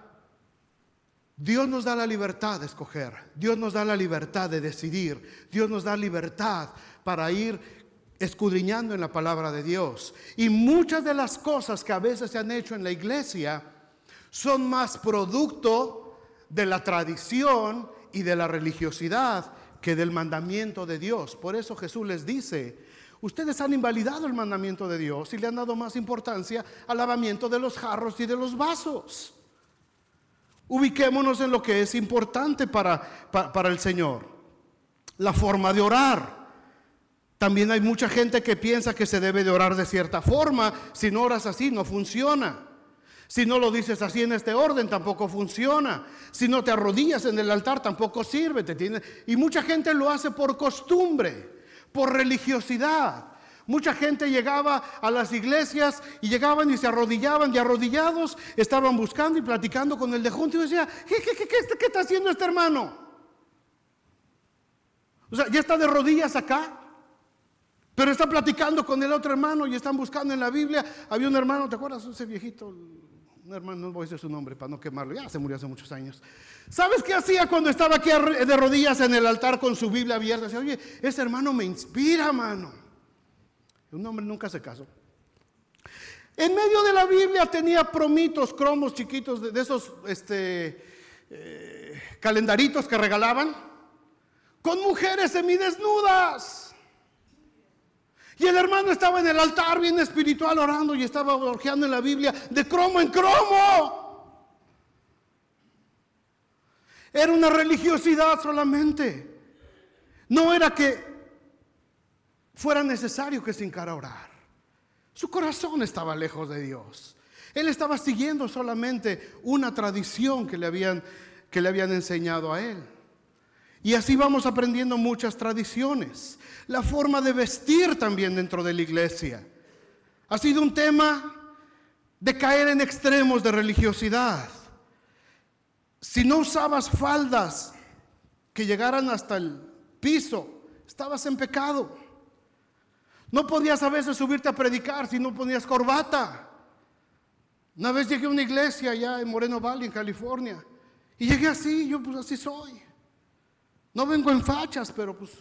Dios nos da la libertad de escoger, Dios nos da la libertad de decidir, Dios nos da libertad para ir escudriñando en la palabra de Dios. Y muchas de las cosas que a veces se han hecho en la iglesia son más producto de la tradición y de la religiosidad que del mandamiento de Dios. Por eso Jesús les dice: ustedes han invalidado el mandamiento de Dios y le han dado más importancia al lavamiento de los jarros y de los vasos. Ubiquémonos en lo que es importante para el Señor. La forma de orar. También hay mucha gente que piensa que se debe de orar de cierta forma. Si no oras así, no funciona. Si no lo dices así en este orden, tampoco funciona. Si no te arrodillas en el altar, tampoco sirve. Y mucha gente lo hace por costumbre, por religiosidad. Mucha gente llegaba a las iglesias y llegaban y se arrodillaban, y arrodillados estaban buscando y platicando con el de junto, y decía: ¿qué está haciendo este hermano? O sea, ya está de rodillas acá, pero está platicando con el otro hermano y están buscando en la Biblia. Había un hermano, ¿te acuerdas? Ese viejito, un hermano, no voy a decir su nombre para no quemarlo, ya se murió hace muchos años. ¿Sabes qué hacía cuando estaba aquí de rodillas en el altar con su Biblia abierta? Decía: oye, ese hermano me inspira, mano. Un hombre nunca se casó. En medio de la Biblia tenía promitos, cromos chiquitos de esos calendaritos que regalaban, con mujeres semidesnudas. Y el hermano estaba en el altar bien espiritual orando y estaba orgeando en la Biblia de cromo en cromo. Era una religiosidad solamente. No era que fuera necesario que se encara a orar. Su corazón estaba lejos de Dios. Él estaba siguiendo solamente una tradición que le habían enseñado a él. Y así vamos aprendiendo muchas tradiciones. La forma de vestir también dentro de la iglesia ha sido un tema de caer en extremos de religiosidad. Si no usabas faldas que llegaran hasta el piso, estabas en pecado. No podías a veces subirte a predicar si no ponías corbata. Una vez llegué a una iglesia allá en Moreno Valley, en California, y llegué así, yo pues así soy. No vengo en fachas, pero pues,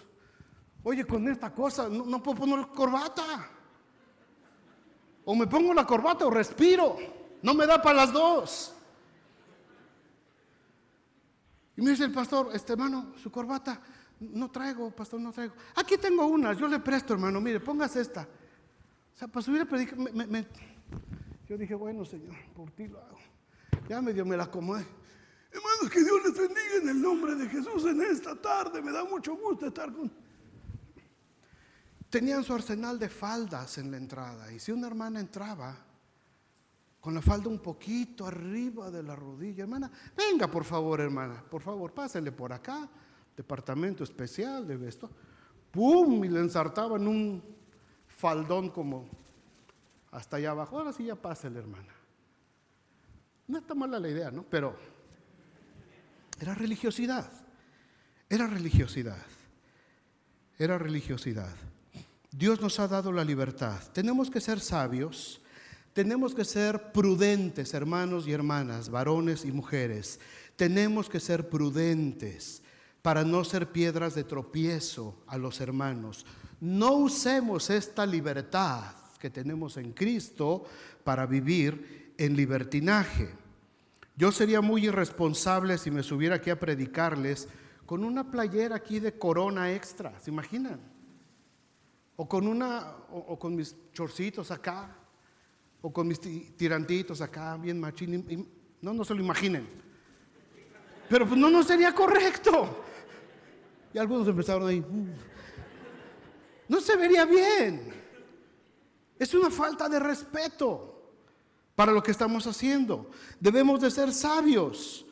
oye, con esta cosa no puedo poner corbata. O me pongo la corbata o respiro. No me da para las dos. Y me dice el pastor: hermano, su corbata. No traigo, pastor, no traigo. Aquí tengo unas, yo le presto, hermano, mire, póngase esta. O sea, para subir a predicar, yo dije: bueno, Señor, por ti lo hago. Ya medio me la acomodé. Hermanos, que Dios les bendiga en el nombre de Jesús en esta tarde. Me da mucho gusto estar con... Tenían su arsenal de faldas en la entrada. Y si una hermana entraba con la falda un poquito arriba de la rodilla: hermana, venga por favor, hermana, por favor, pásele por acá. Departamento especial de vestuario. ¡Pum! Y le ensartaban un faldón como hasta allá abajo. Ahora sí ya pásele, hermana. No está mala la idea, ¿no? Pero era religiosidad. Era religiosidad. Era religiosidad. Dios nos ha dado la libertad. Tenemos que ser sabios. Tenemos que ser prudentes, hermanos y hermanas, varones y mujeres. Tenemos que ser prudentes para no ser piedras de tropiezo a los hermanos. No usemos esta libertad que tenemos en Cristo para vivir en libertinaje. Yo sería muy irresponsable si me subiera aquí a predicarles con una playera aquí de Corona extra, ¿se imaginan? O con mis chorcitos acá, o con mis tirantitos acá, bien machín. No se lo imaginen. Pero pues no sería correcto. Y algunos empezaron ahí. No se vería bien. Es una falta de respeto para lo que estamos haciendo. Debemos de ser sabios.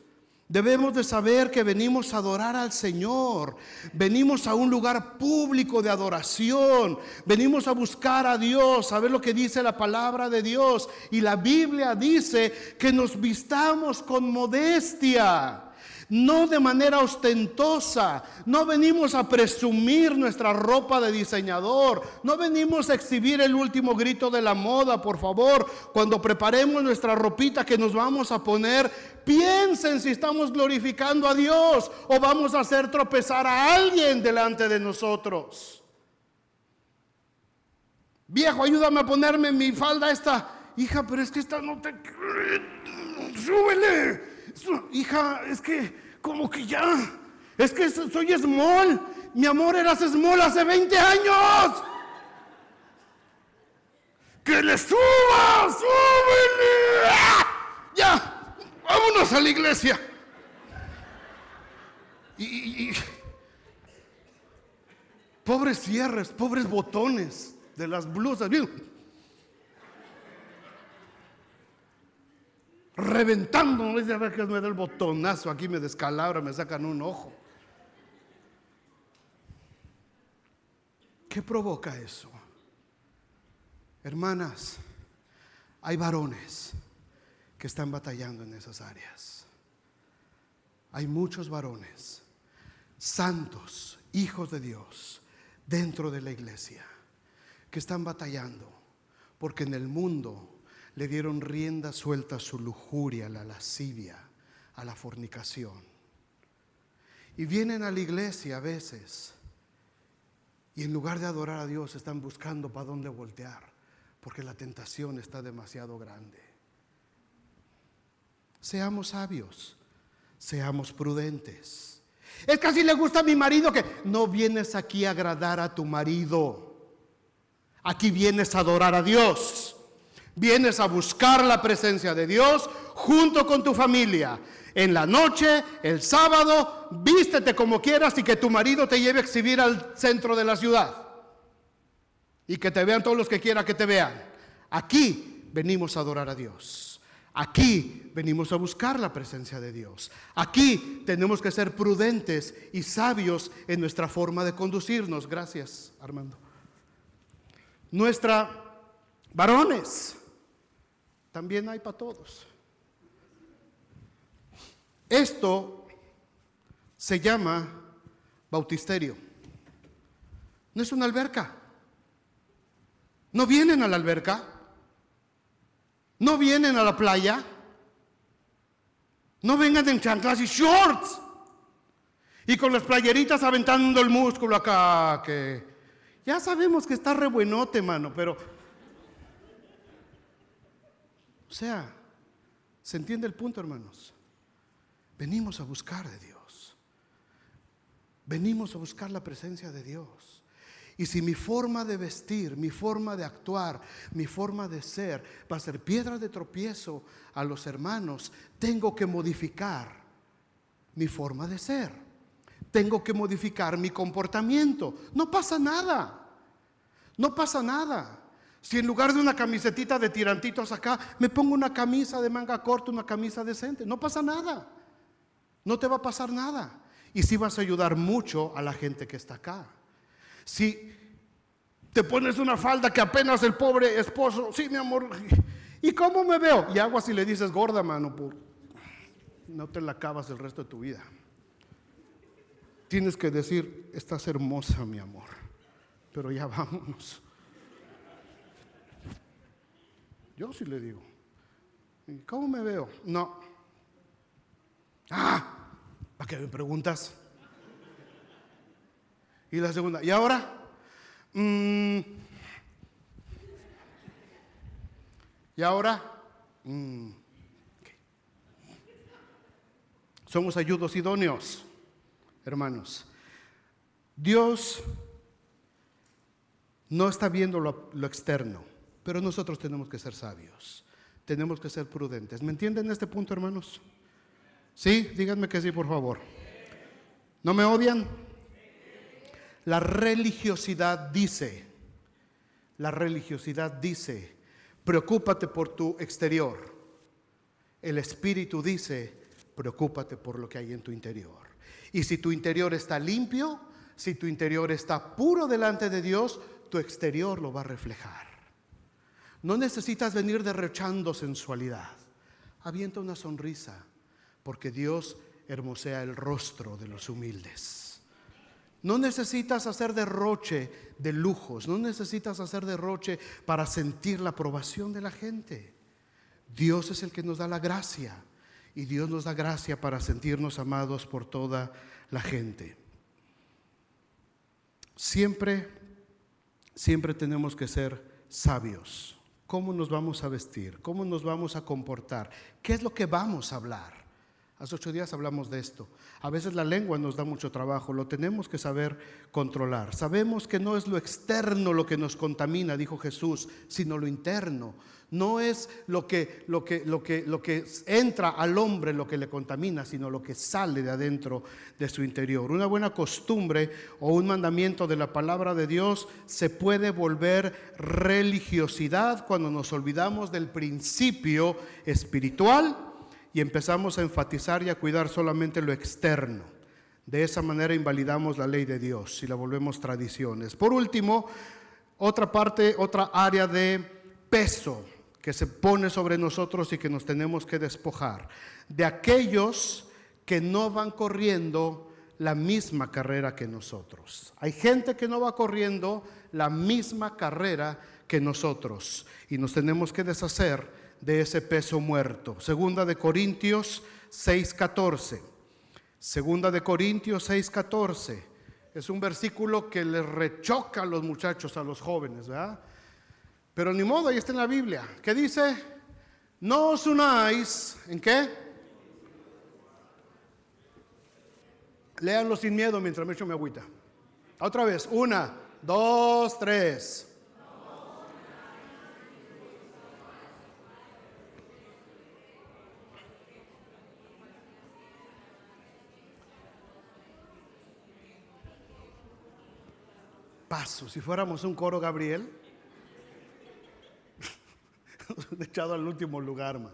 Debemos de saber que venimos a adorar al Señor. Venimos a un lugar público de adoración. Venimos a buscar a Dios, a ver lo que dice la palabra de Dios. Y la Biblia dice que nos vistamos con modestia, no de manera ostentosa. No venimos a presumir nuestra ropa de diseñador. No venimos a exhibir el último grito de la moda. Por favor, cuando preparemos nuestra ropita que nos vamos a poner, piensen si estamos glorificando a Dios o vamos a hacer tropezar a alguien delante de nosotros. Viejo, ayúdame a ponerme mi falda esta. Hija, pero es que esta no te... Súbele. Hija, es que como que ya, es que soy small. Mi amor, eras small hace 20 años. ¡Que le suba! ¡Súbele! ¡Ah! ¡Ya! ¡Vámonos a la iglesia! Y pobres cierres, pobres botones de las blusas, ¿bien? Reventando, no dice, a ver que me da el botonazo, aquí me descalabra, me sacan un ojo. ¿Qué provoca eso? Hermanas, hay varones que están batallando en esas áreas. Hay muchos varones, santos, hijos de Dios, dentro de la iglesia, que están batallando porque en el mundo le dieron rienda suelta a su lujuria, a la lascivia, a la fornicación. Y vienen a la iglesia a veces y en lugar de adorar a Dios están buscando para dónde voltear, porque la tentación está demasiado grande. Seamos sabios, seamos prudentes. Es que así le gusta a mi marido, que no vienes aquí a agradar a tu marido. Aquí vienes a adorar a Dios. Vienes a buscar la presencia de Dios junto con tu familia. En la noche, el sábado, vístete como quieras y que tu marido te lleve a exhibir al centro de la ciudad. Y que te vean todos los que quiera que te vean. Aquí venimos a adorar a Dios. Aquí venimos a buscar la presencia de Dios. Aquí tenemos que ser prudentes y sabios en nuestra forma de conducirnos. Gracias, Armando. Varones, también hay para todos. Esto se llama bautisterio. No es una alberca. No vienen a la alberca. No vienen a la playa. No vengan en chanclas y shorts y con las playeritas aventando el músculo acá, que ya sabemos que está re buenote, mano, pero o sea, ¿se entiende el punto, hermanos? Venimos a buscar de Dios. Venimos a buscar la presencia de Dios. Y si mi forma de vestir, mi forma de actuar, mi forma de ser va a ser piedra de tropiezo a los hermanos, tengo que modificar mi forma de ser. Tengo que modificar mi comportamiento. No pasa nada. No pasa nada. Si en lugar de una camisetita de tirantitos acá, me pongo una camisa de manga corta, una camisa decente, no pasa nada. No te va a pasar nada. Y sí vas a ayudar mucho a la gente que está acá. Si te pones una falda que apenas el pobre esposo, sí, mi amor, ¿y cómo me veo? Y hago así, le dices, gorda, mano, no te la acabas el resto de tu vida. Tienes que decir, estás hermosa, mi amor, pero ya vámonos. Yo sí le digo, ¿y cómo me veo? No. ¿Para qué me preguntas? Y la segunda, ¿y ahora? ¿Y ahora? Okay. Somos ayudos idóneos, hermanos. Dios no está viendo lo externo, pero nosotros tenemos que ser sabios, tenemos que ser prudentes. ¿Me entienden este punto, hermanos? ¿Sí? Díganme que sí, por favor. ¿No me odian? La religiosidad dice, preocúpate por tu exterior. El Espíritu dice, preocúpate por lo que hay en tu interior. Y si tu interior está limpio, si tu interior está puro delante de Dios, tu exterior lo va a reflejar. No necesitas venir derrochando sensualidad. Avienta una sonrisa, porque Dios hermosea el rostro de los humildes. No necesitas hacer derroche de lujos, no necesitas hacer derroche para sentir la aprobación de la gente. Dios es el que nos da la gracia, y Dios nos da gracia para sentirnos amados por toda la gente. Siempre tenemos que ser sabios. ¿Cómo nos vamos a vestir? ¿Cómo nos vamos a comportar? ¿Qué es lo que vamos a hablar? Hace 8 días hablamos de esto. A veces la lengua nos da mucho trabajo, lo tenemos que saber controlar. Sabemos que no es lo externo lo que nos contamina, dijo Jesús, sino lo interno. No es lo que entra al hombre lo que le contamina, sino lo que sale de adentro de su interior. Una buena costumbre o un mandamiento de la palabra de Dios se puede volver religiosidad cuando nos olvidamos del principio espiritual y empezamos a enfatizar y a cuidar solamente lo externo. De esa manera invalidamos la ley de Dios y la volvemos tradiciones. Por último, otra área de peso que se pone sobre nosotros y que nos tenemos que despojar, de aquellos que no van corriendo la misma carrera que nosotros. Hay gente que no va corriendo la misma carrera que nosotros y nos tenemos que deshacer de ese peso muerto. Segunda de Corintios 6:14. Segunda de Corintios 6:14. Es un versículo que les rechoca a los muchachos, a los jóvenes, ¿verdad? Pero ni modo, ahí está en la Biblia. ¿Qué dice? No os unáis, ¿en qué? Léanlo sin miedo mientras me echo mi agüita. Otra vez, 1, 2, 3. Paso, si fuéramos un coro Gabriel, echado al último lugar, man.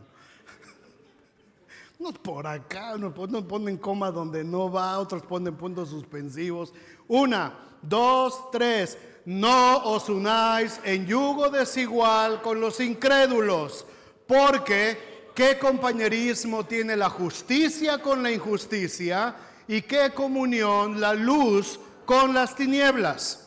Unos por acá, unos ponen coma donde no va, otros ponen puntos suspensivos. 1, 2, 3. No os unáis en yugo desigual con los incrédulos, porque ¿qué compañerismo tiene la justicia con la injusticia? ¿Y qué comunión la luz con las tinieblas?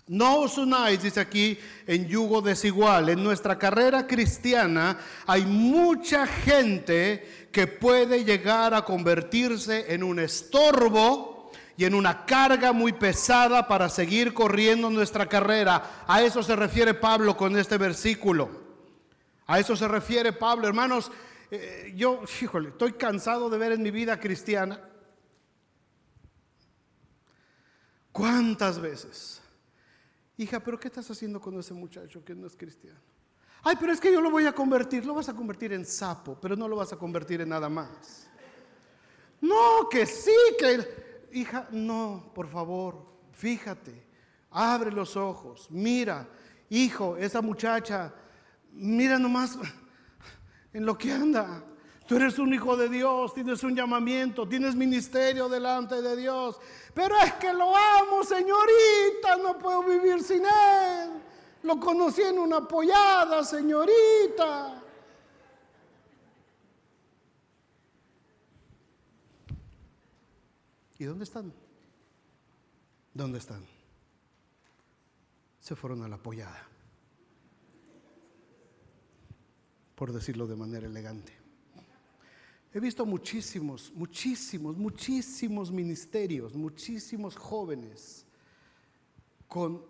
No os unáis, dice aquí, en yugo desigual. En nuestra carrera cristiana hay mucha gente que puede llegar a convertirse en un estorbo y en una carga muy pesada para seguir corriendo nuestra carrera. A eso se refiere Pablo con este versículo. A eso se refiere Pablo. Hermanos, yo, estoy cansado de ver en mi vida cristiana ¿cuántas veces? Hija, ¿pero qué estás haciendo con ese muchacho que no es cristiano? Ay, pero es que yo lo voy a convertir. Lo vas a convertir en sapo, pero no lo vas a convertir en nada más. No, que sí, que... Hija, no, por favor, fíjate, abre los ojos, mira. Hijo, esa muchacha, mira nomás en lo que anda. Tú eres un hijo de Dios, tienes un llamamiento, tienes ministerio delante de Dios. Pero es que lo amo, señorita, no puedo vivir sin él. Lo conocí en una pollada, señorita. ¿Y dónde están? ¿Dónde están? Se fueron a la pollada, por decirlo de manera elegante. He visto muchísimos ministerios, muchísimos jóvenes con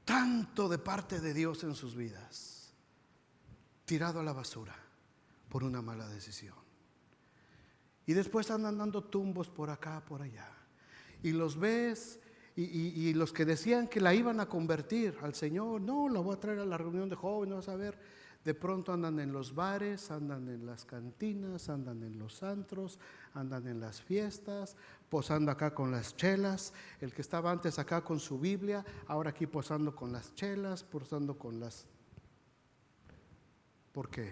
tanto de parte de Dios en sus vidas, tirado a la basura por una mala decisión. Y después andan dando tumbos por acá, por allá. Y los ves, y los que decían que la iban a convertir al Señor, no, la voy a traer a la reunión de jóvenes, vas a ver. De pronto andan en los bares, andan en las cantinas, andan en los antros, andan en las fiestas, posando acá con las chelas. El que estaba antes acá con su Biblia, ahora aquí posando con las chelas, posando con las... ¿Por qué?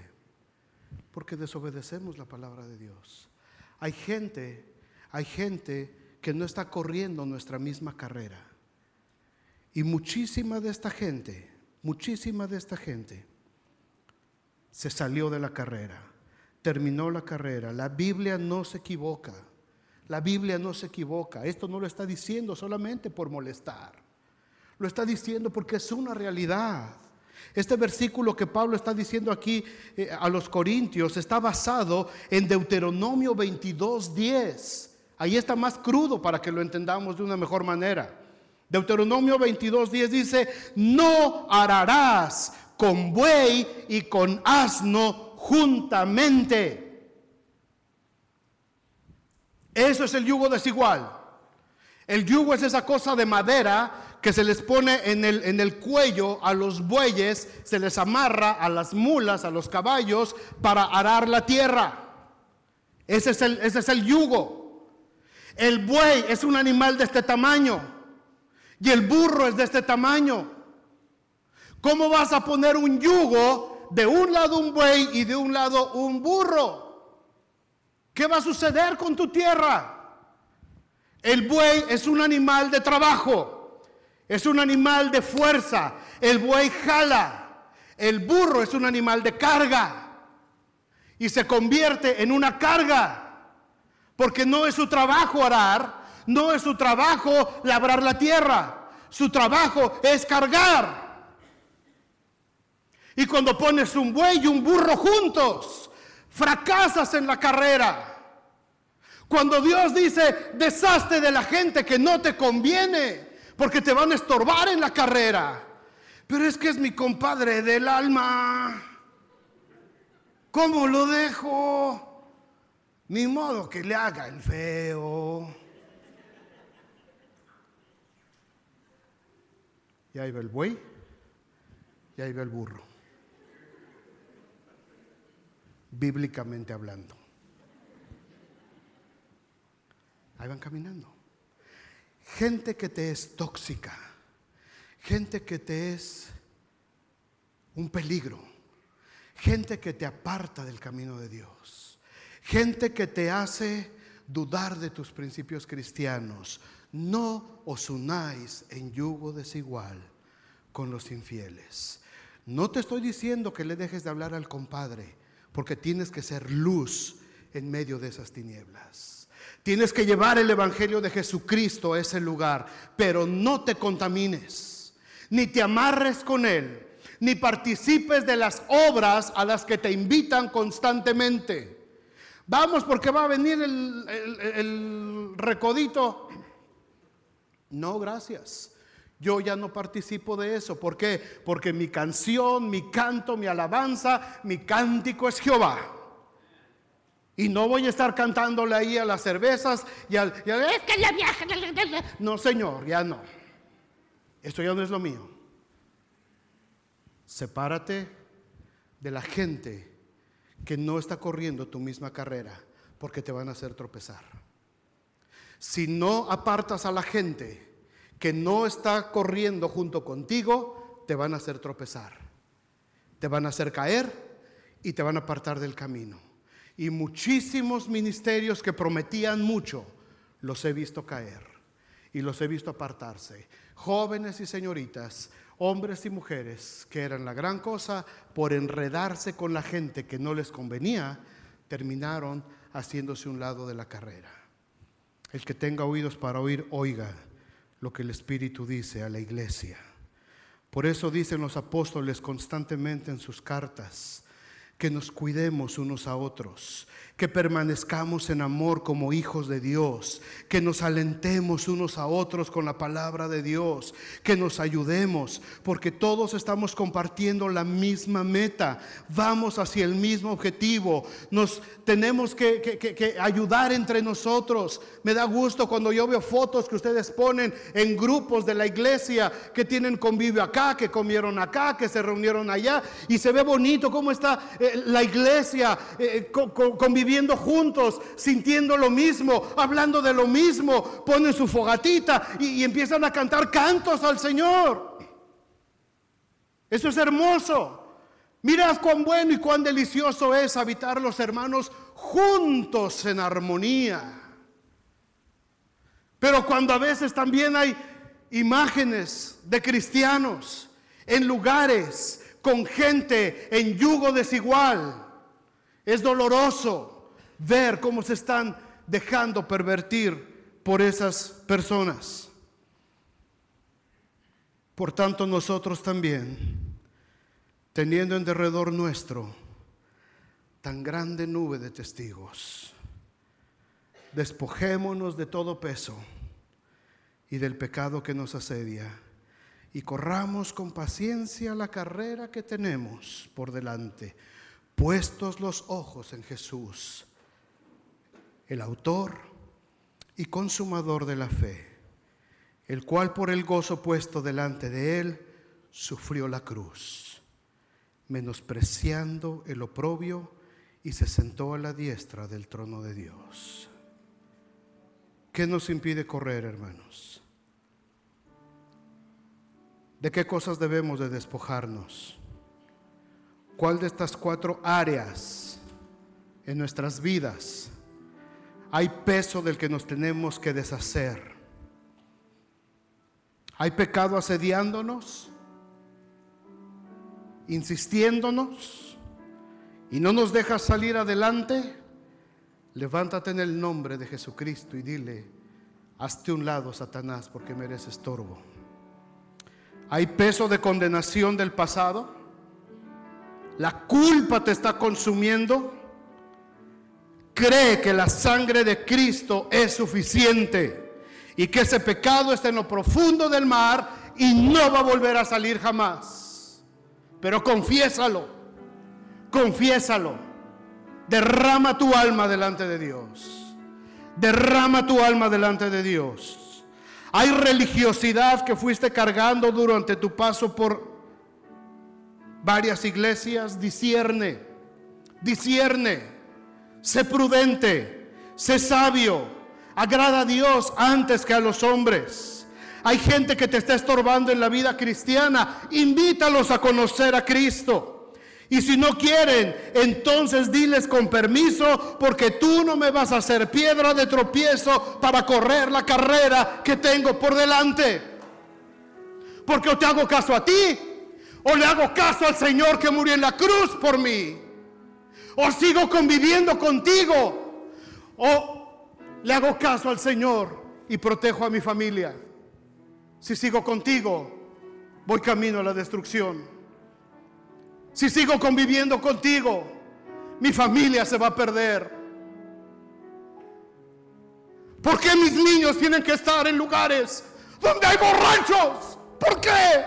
Porque desobedecemos la palabra de Dios. Hay gente que no está corriendo nuestra misma carrera. Y muchísima de esta gente se salió de la carrera, terminó la carrera. La Biblia no se equivoca. La Biblia no se equivoca. Esto no lo está diciendo solamente por molestar. Lo está diciendo porque es una realidad. Este versículo que Pablo está diciendo aquí a los corintios está basado en Deuteronomio 22:10. Ahí está más crudo para que lo entendamos de una mejor manera. Deuteronomio 22:10 dice: no ararás con buey y con asno juntamente. Eso es el yugo desigual. El yugo es esa cosa de madera que se les pone en el cuello a los bueyes, se les amarra a las mulas, a los caballos, para arar la tierra. Ese es el yugo. El buey es un animal de este tamaño y el burro es de este tamaño. ¿Cómo vas a poner un yugo de un lado un buey y de un lado un burro? ¿Qué va a suceder con tu tierra? El buey es un animal de trabajo, es un animal de fuerza. El buey jala. El burro es un animal de carga y se convierte en una carga, porque no es su trabajo arar, no es su trabajo labrar la tierra, su trabajo es cargar. Y cuando pones un buey y un burro juntos, fracasas en la carrera. Cuando Dios dice: deshazte de la gente que no te conviene, porque te van a estorbar en la carrera. Pero es que es mi compadre del alma. ¿Cómo lo dejo? Ni modo que le haga el feo. Y ahí va el buey y ahí va el burro. Bíblicamente hablando, ahí van caminando. Gente que te es tóxica, gente que te es un peligro, gente que te aparta del camino de Dios, gente que te hace dudar de tus principios cristianos. No os unáis en yugo desigual con los infieles. No te estoy diciendo que le dejes de hablar al compadre, porque tienes que ser luz en medio de esas tinieblas. Tienes que llevar el evangelio de Jesucristo a ese lugar, pero no te contamines, ni te amarres con él, ni participes de las obras a las que te invitan constantemente. Vamos porque va a venir el recodito. No, gracias. Yo ya no participo de eso. ¿Por qué? Porque mi canción, mi canto, mi alabanza, mi cántico es Jehová. Y no voy a estar cantándole ahí a las cervezas y es que la vieja. No, Señor, ya no. Esto ya no es lo mío. Sepárate de la gente que no está corriendo tu misma carrera, porque te van a hacer tropezar. Si no apartas a la gente que no está corriendo junto contigo, te van a hacer tropezar, te van a hacer caer y te van a apartar del camino. Y muchísimos ministerios que prometían mucho, los he visto caer y los he visto apartarse. Jóvenes y señoritas, hombres y mujeres que eran la gran cosa, por enredarse con la gente que no les convenía, terminaron haciéndose un lado de la carrera. El que tenga oídos para oír, oiga lo que el Espíritu dice a la iglesia. Por eso dicen los apóstoles constantemente en sus cartas que nos cuidemos unos a otros, que permanezcamos en amor como hijos de Dios, que nos alentemos unos a otros con la palabra de Dios, que nos ayudemos, porque todos estamos compartiendo la misma meta, vamos hacia el mismo objetivo, nos tenemos que ayudar entre nosotros. Me da gusto cuando yo veo fotos que ustedes ponen en grupos de la iglesia, que tienen convivio acá, que comieron acá, que se reunieron allá, y se ve bonito cómo está la iglesia conviviendo juntos, sintiendo lo mismo, hablando de lo mismo, ponen su fogatita y empiezan a cantar cantos al Señor. Eso es hermoso. Mirad cuán bueno y cuán delicioso es habitar los hermanos juntos en armonía. Pero cuando a veces también hay imágenes de cristianos en lugares con gente en yugo desigual, es doloroso ver cómo se están dejando pervertir por esas personas. Por tanto, nosotros también, teniendo en derredor nuestro tan grande nube de testigos, despojémonos de todo peso y del pecado que nos asedia, y corramos con paciencia la carrera que tenemos por delante, puestos los ojos en Jesús, el autor y consumador de la fe, el cual por el gozo puesto delante de él sufrió la cruz, menospreciando el oprobio, y se sentó a la diestra del trono de Dios. ¿Qué nos impide correr, hermanos? ¿De qué cosas debemos de despojarnos? ¿Cuál de estas 4 áreas en nuestras vidas hay peso del que nos tenemos que deshacer? ¿Hay pecado asediándonos, insistiéndonos y no nos deja salir adelante? Levántate en el nombre de Jesucristo y dile: hazte un lado, Satanás, porque me eres estorbo. ¿Hay peso de condenación del pasado? ¿La culpa te está consumiendo? Cree que la sangre de Cristo es suficiente y que ese pecado está en lo profundo del mar y no va a volver a salir jamás. Pero confiésalo, confiésalo. Derrama tu alma delante de Dios. Derrama tu alma delante de Dios. Hay religiosidad que fuiste cargando durante tu paso por varias iglesias. Discierne, sé prudente, sé sabio, agrada a Dios antes que a los hombres. Hay gente que te está estorbando en la vida cristiana, invítalos a conocer a Cristo. Y si no quieren, entonces diles con permiso, porque tú no me vas a hacer piedra de tropiezo para correr la carrera que tengo por delante. Porque o te hago caso a ti, o le hago caso al Señor que murió en la cruz por mí, o sigo conviviendo contigo, o le hago caso al Señor y protejo a mi familia. Si sigo contigo, voy camino a la destrucción. Si sigo conviviendo contigo, mi familia se va a perder. ¿Por qué mis niños tienen que estar en lugares donde hay borrachos? ¿Por qué?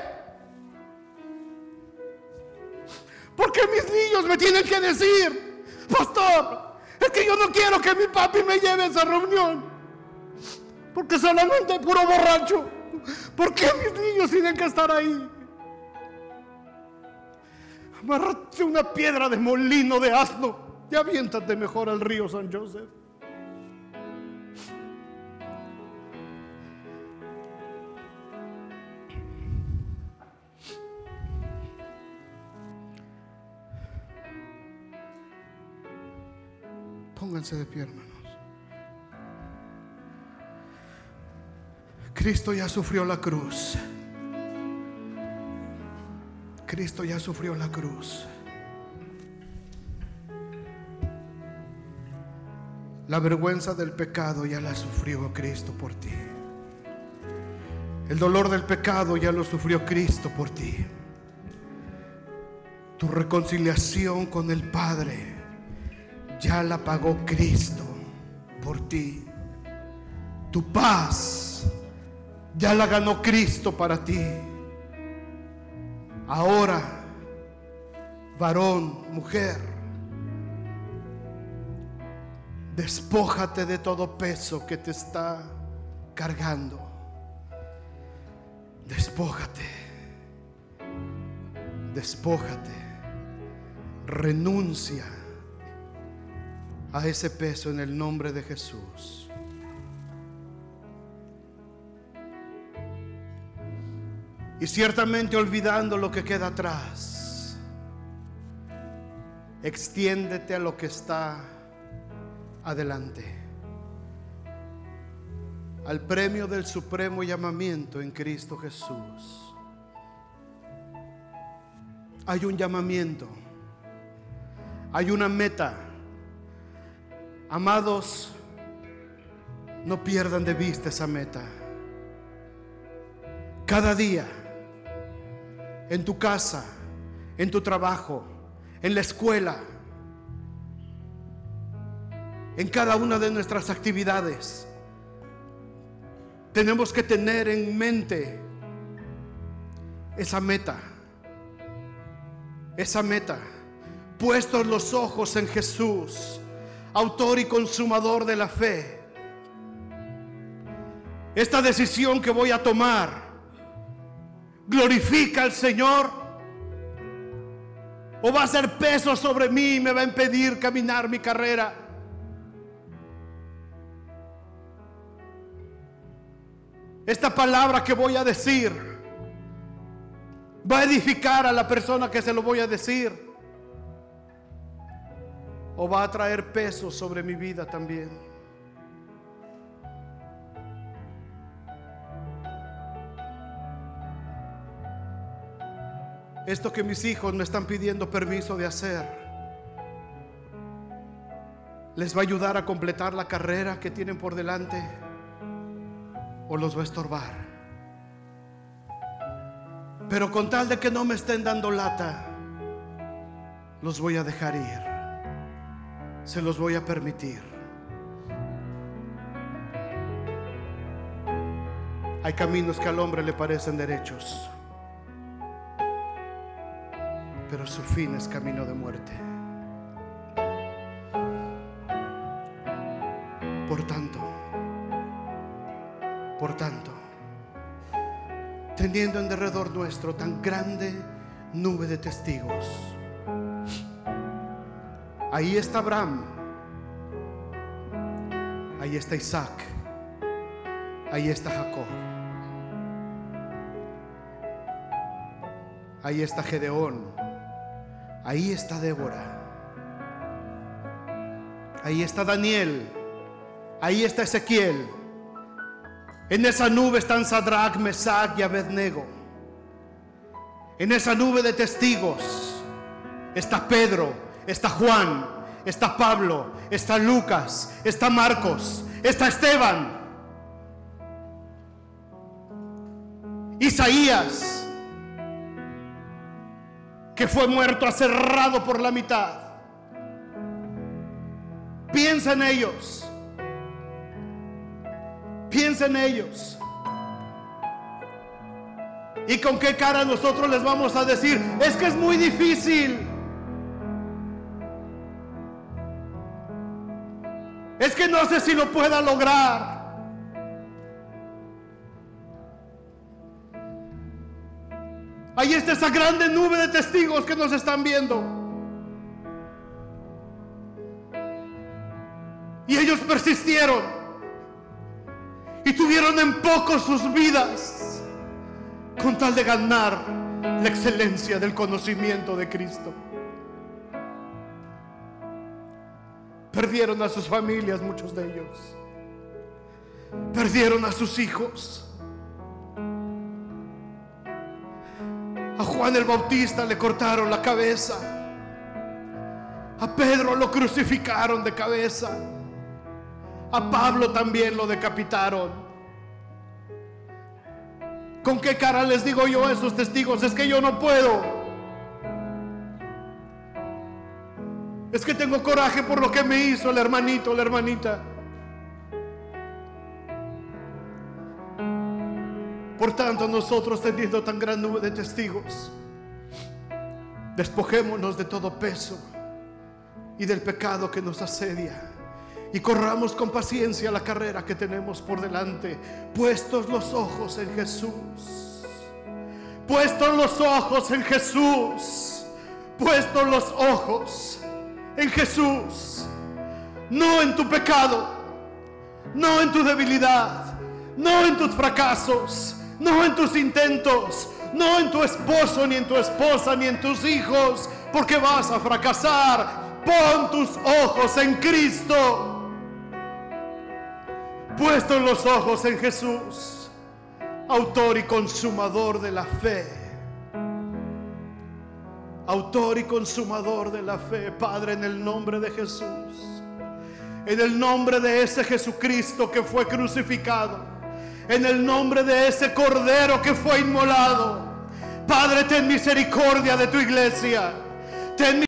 ¿Por qué mis niños me tienen que decir: pastor, es que yo no quiero que mi papi me lleve a esa reunión, porque solamente hay puro borracho? ¿Por qué mis niños tienen que estar ahí? Amárrate una piedra de molino de asno y aviéntate mejor al río San Joseph. Pónganse de pie, hermanos. Cristo ya sufrió la cruz. Cristo ya sufrió la cruz. La vergüenza del pecado ya la sufrió Cristo por ti. El dolor del pecado ya lo sufrió Cristo por ti. Tu reconciliación con el Padre ya la pagó Cristo por ti. Tu paz ya la ganó Cristo para ti. Ahora, varón, mujer, despójate de todo peso que te está cargando. Despójate. Despójate. Renuncia a ese peso en el nombre de Jesús. Y ciertamente, olvidando lo que queda atrás, extiéndete a lo que está adelante, al premio del supremo llamamiento en Cristo Jesús. Hay un llamamiento, hay una meta. Amados, no pierdan de vista esa meta. Cada día, en tu casa, en tu trabajo, en la escuela, en cada una de nuestras actividades, tenemos que tener en mente esa meta. Esa meta, puestos los ojos en Jesús, autor y consumador de la fe. Esta decisión que voy a tomar glorifica al Señor, o va a ser peso sobre mí y me va a impedir caminar mi carrera. Esta palabra que voy a decir va a edificar a la persona que se lo voy a decir, o va a traer peso sobre mi vida también. Esto que mis hijos me están pidiendo permiso de hacer, ¿les va a ayudar a completar la carrera que tienen por delante, o los va a estorbar? Pero con tal de que no me estén dando lata, los voy a dejar ir. Se los voy a permitir. Hay caminos que al hombre le parecen derechos, pero su fin es camino de muerte. Por tanto, teniendo en derredor nuestro tan grande nube de testigos, ahí está Abraham, ahí está Isaac, ahí está Jacob, ahí está Gedeón, ahí está Débora, ahí está Daniel, ahí está Ezequiel. En esa nube están Sadrach, Mesach y Abednego. En esa nube de testigos está Pedro, está Juan, está Pablo, está Lucas, está Marcos, está Esteban, Isaías, que fue muerto, aserrado por la mitad. Piensa en ellos. Piensa en ellos. ¿Y con qué cara nosotros les vamos a decir? Es que es muy difícil. Es que no sé si lo pueda lograr. Ahí está esa grande nube de testigos que nos están viendo. Y ellos persistieron. Y tuvieron en poco sus vidas con tal de ganar la excelencia del conocimiento de Cristo. Perdieron a sus familias, muchos de ellos. Perdieron a sus hijos. A Juan el Bautista le cortaron la cabeza. A Pedro lo crucificaron de cabeza. A Pablo también lo decapitaron. ¿Con qué cara les digo yo a esos testigos? Es que yo no puedo. Es que tengo coraje por lo que me hizo el hermanito o la hermanita. Por tanto, nosotros, teniendo tan gran nube de testigos, despojémonos de todo peso y del pecado que nos asedia, y corramos con paciencia la carrera que tenemos por delante, puestos los ojos en Jesús. Puestos los ojos en Jesús. Puestos los ojos en Jesús. No en tu pecado, no en tu debilidad, no en tus fracasos, no en tus intentos, no en tu esposo, ni en tu esposa, ni en tus hijos, porque vas a fracasar. Pon tus ojos en Cristo. Puestos los ojos en Jesús, autor y consumador de la fe. Autor y consumador de la fe. Padre, en el nombre de Jesús, en el nombre de ese Jesucristo que fue crucificado, en el nombre de ese Cordero que fue inmolado, Padre, ten misericordia de tu iglesia. Ten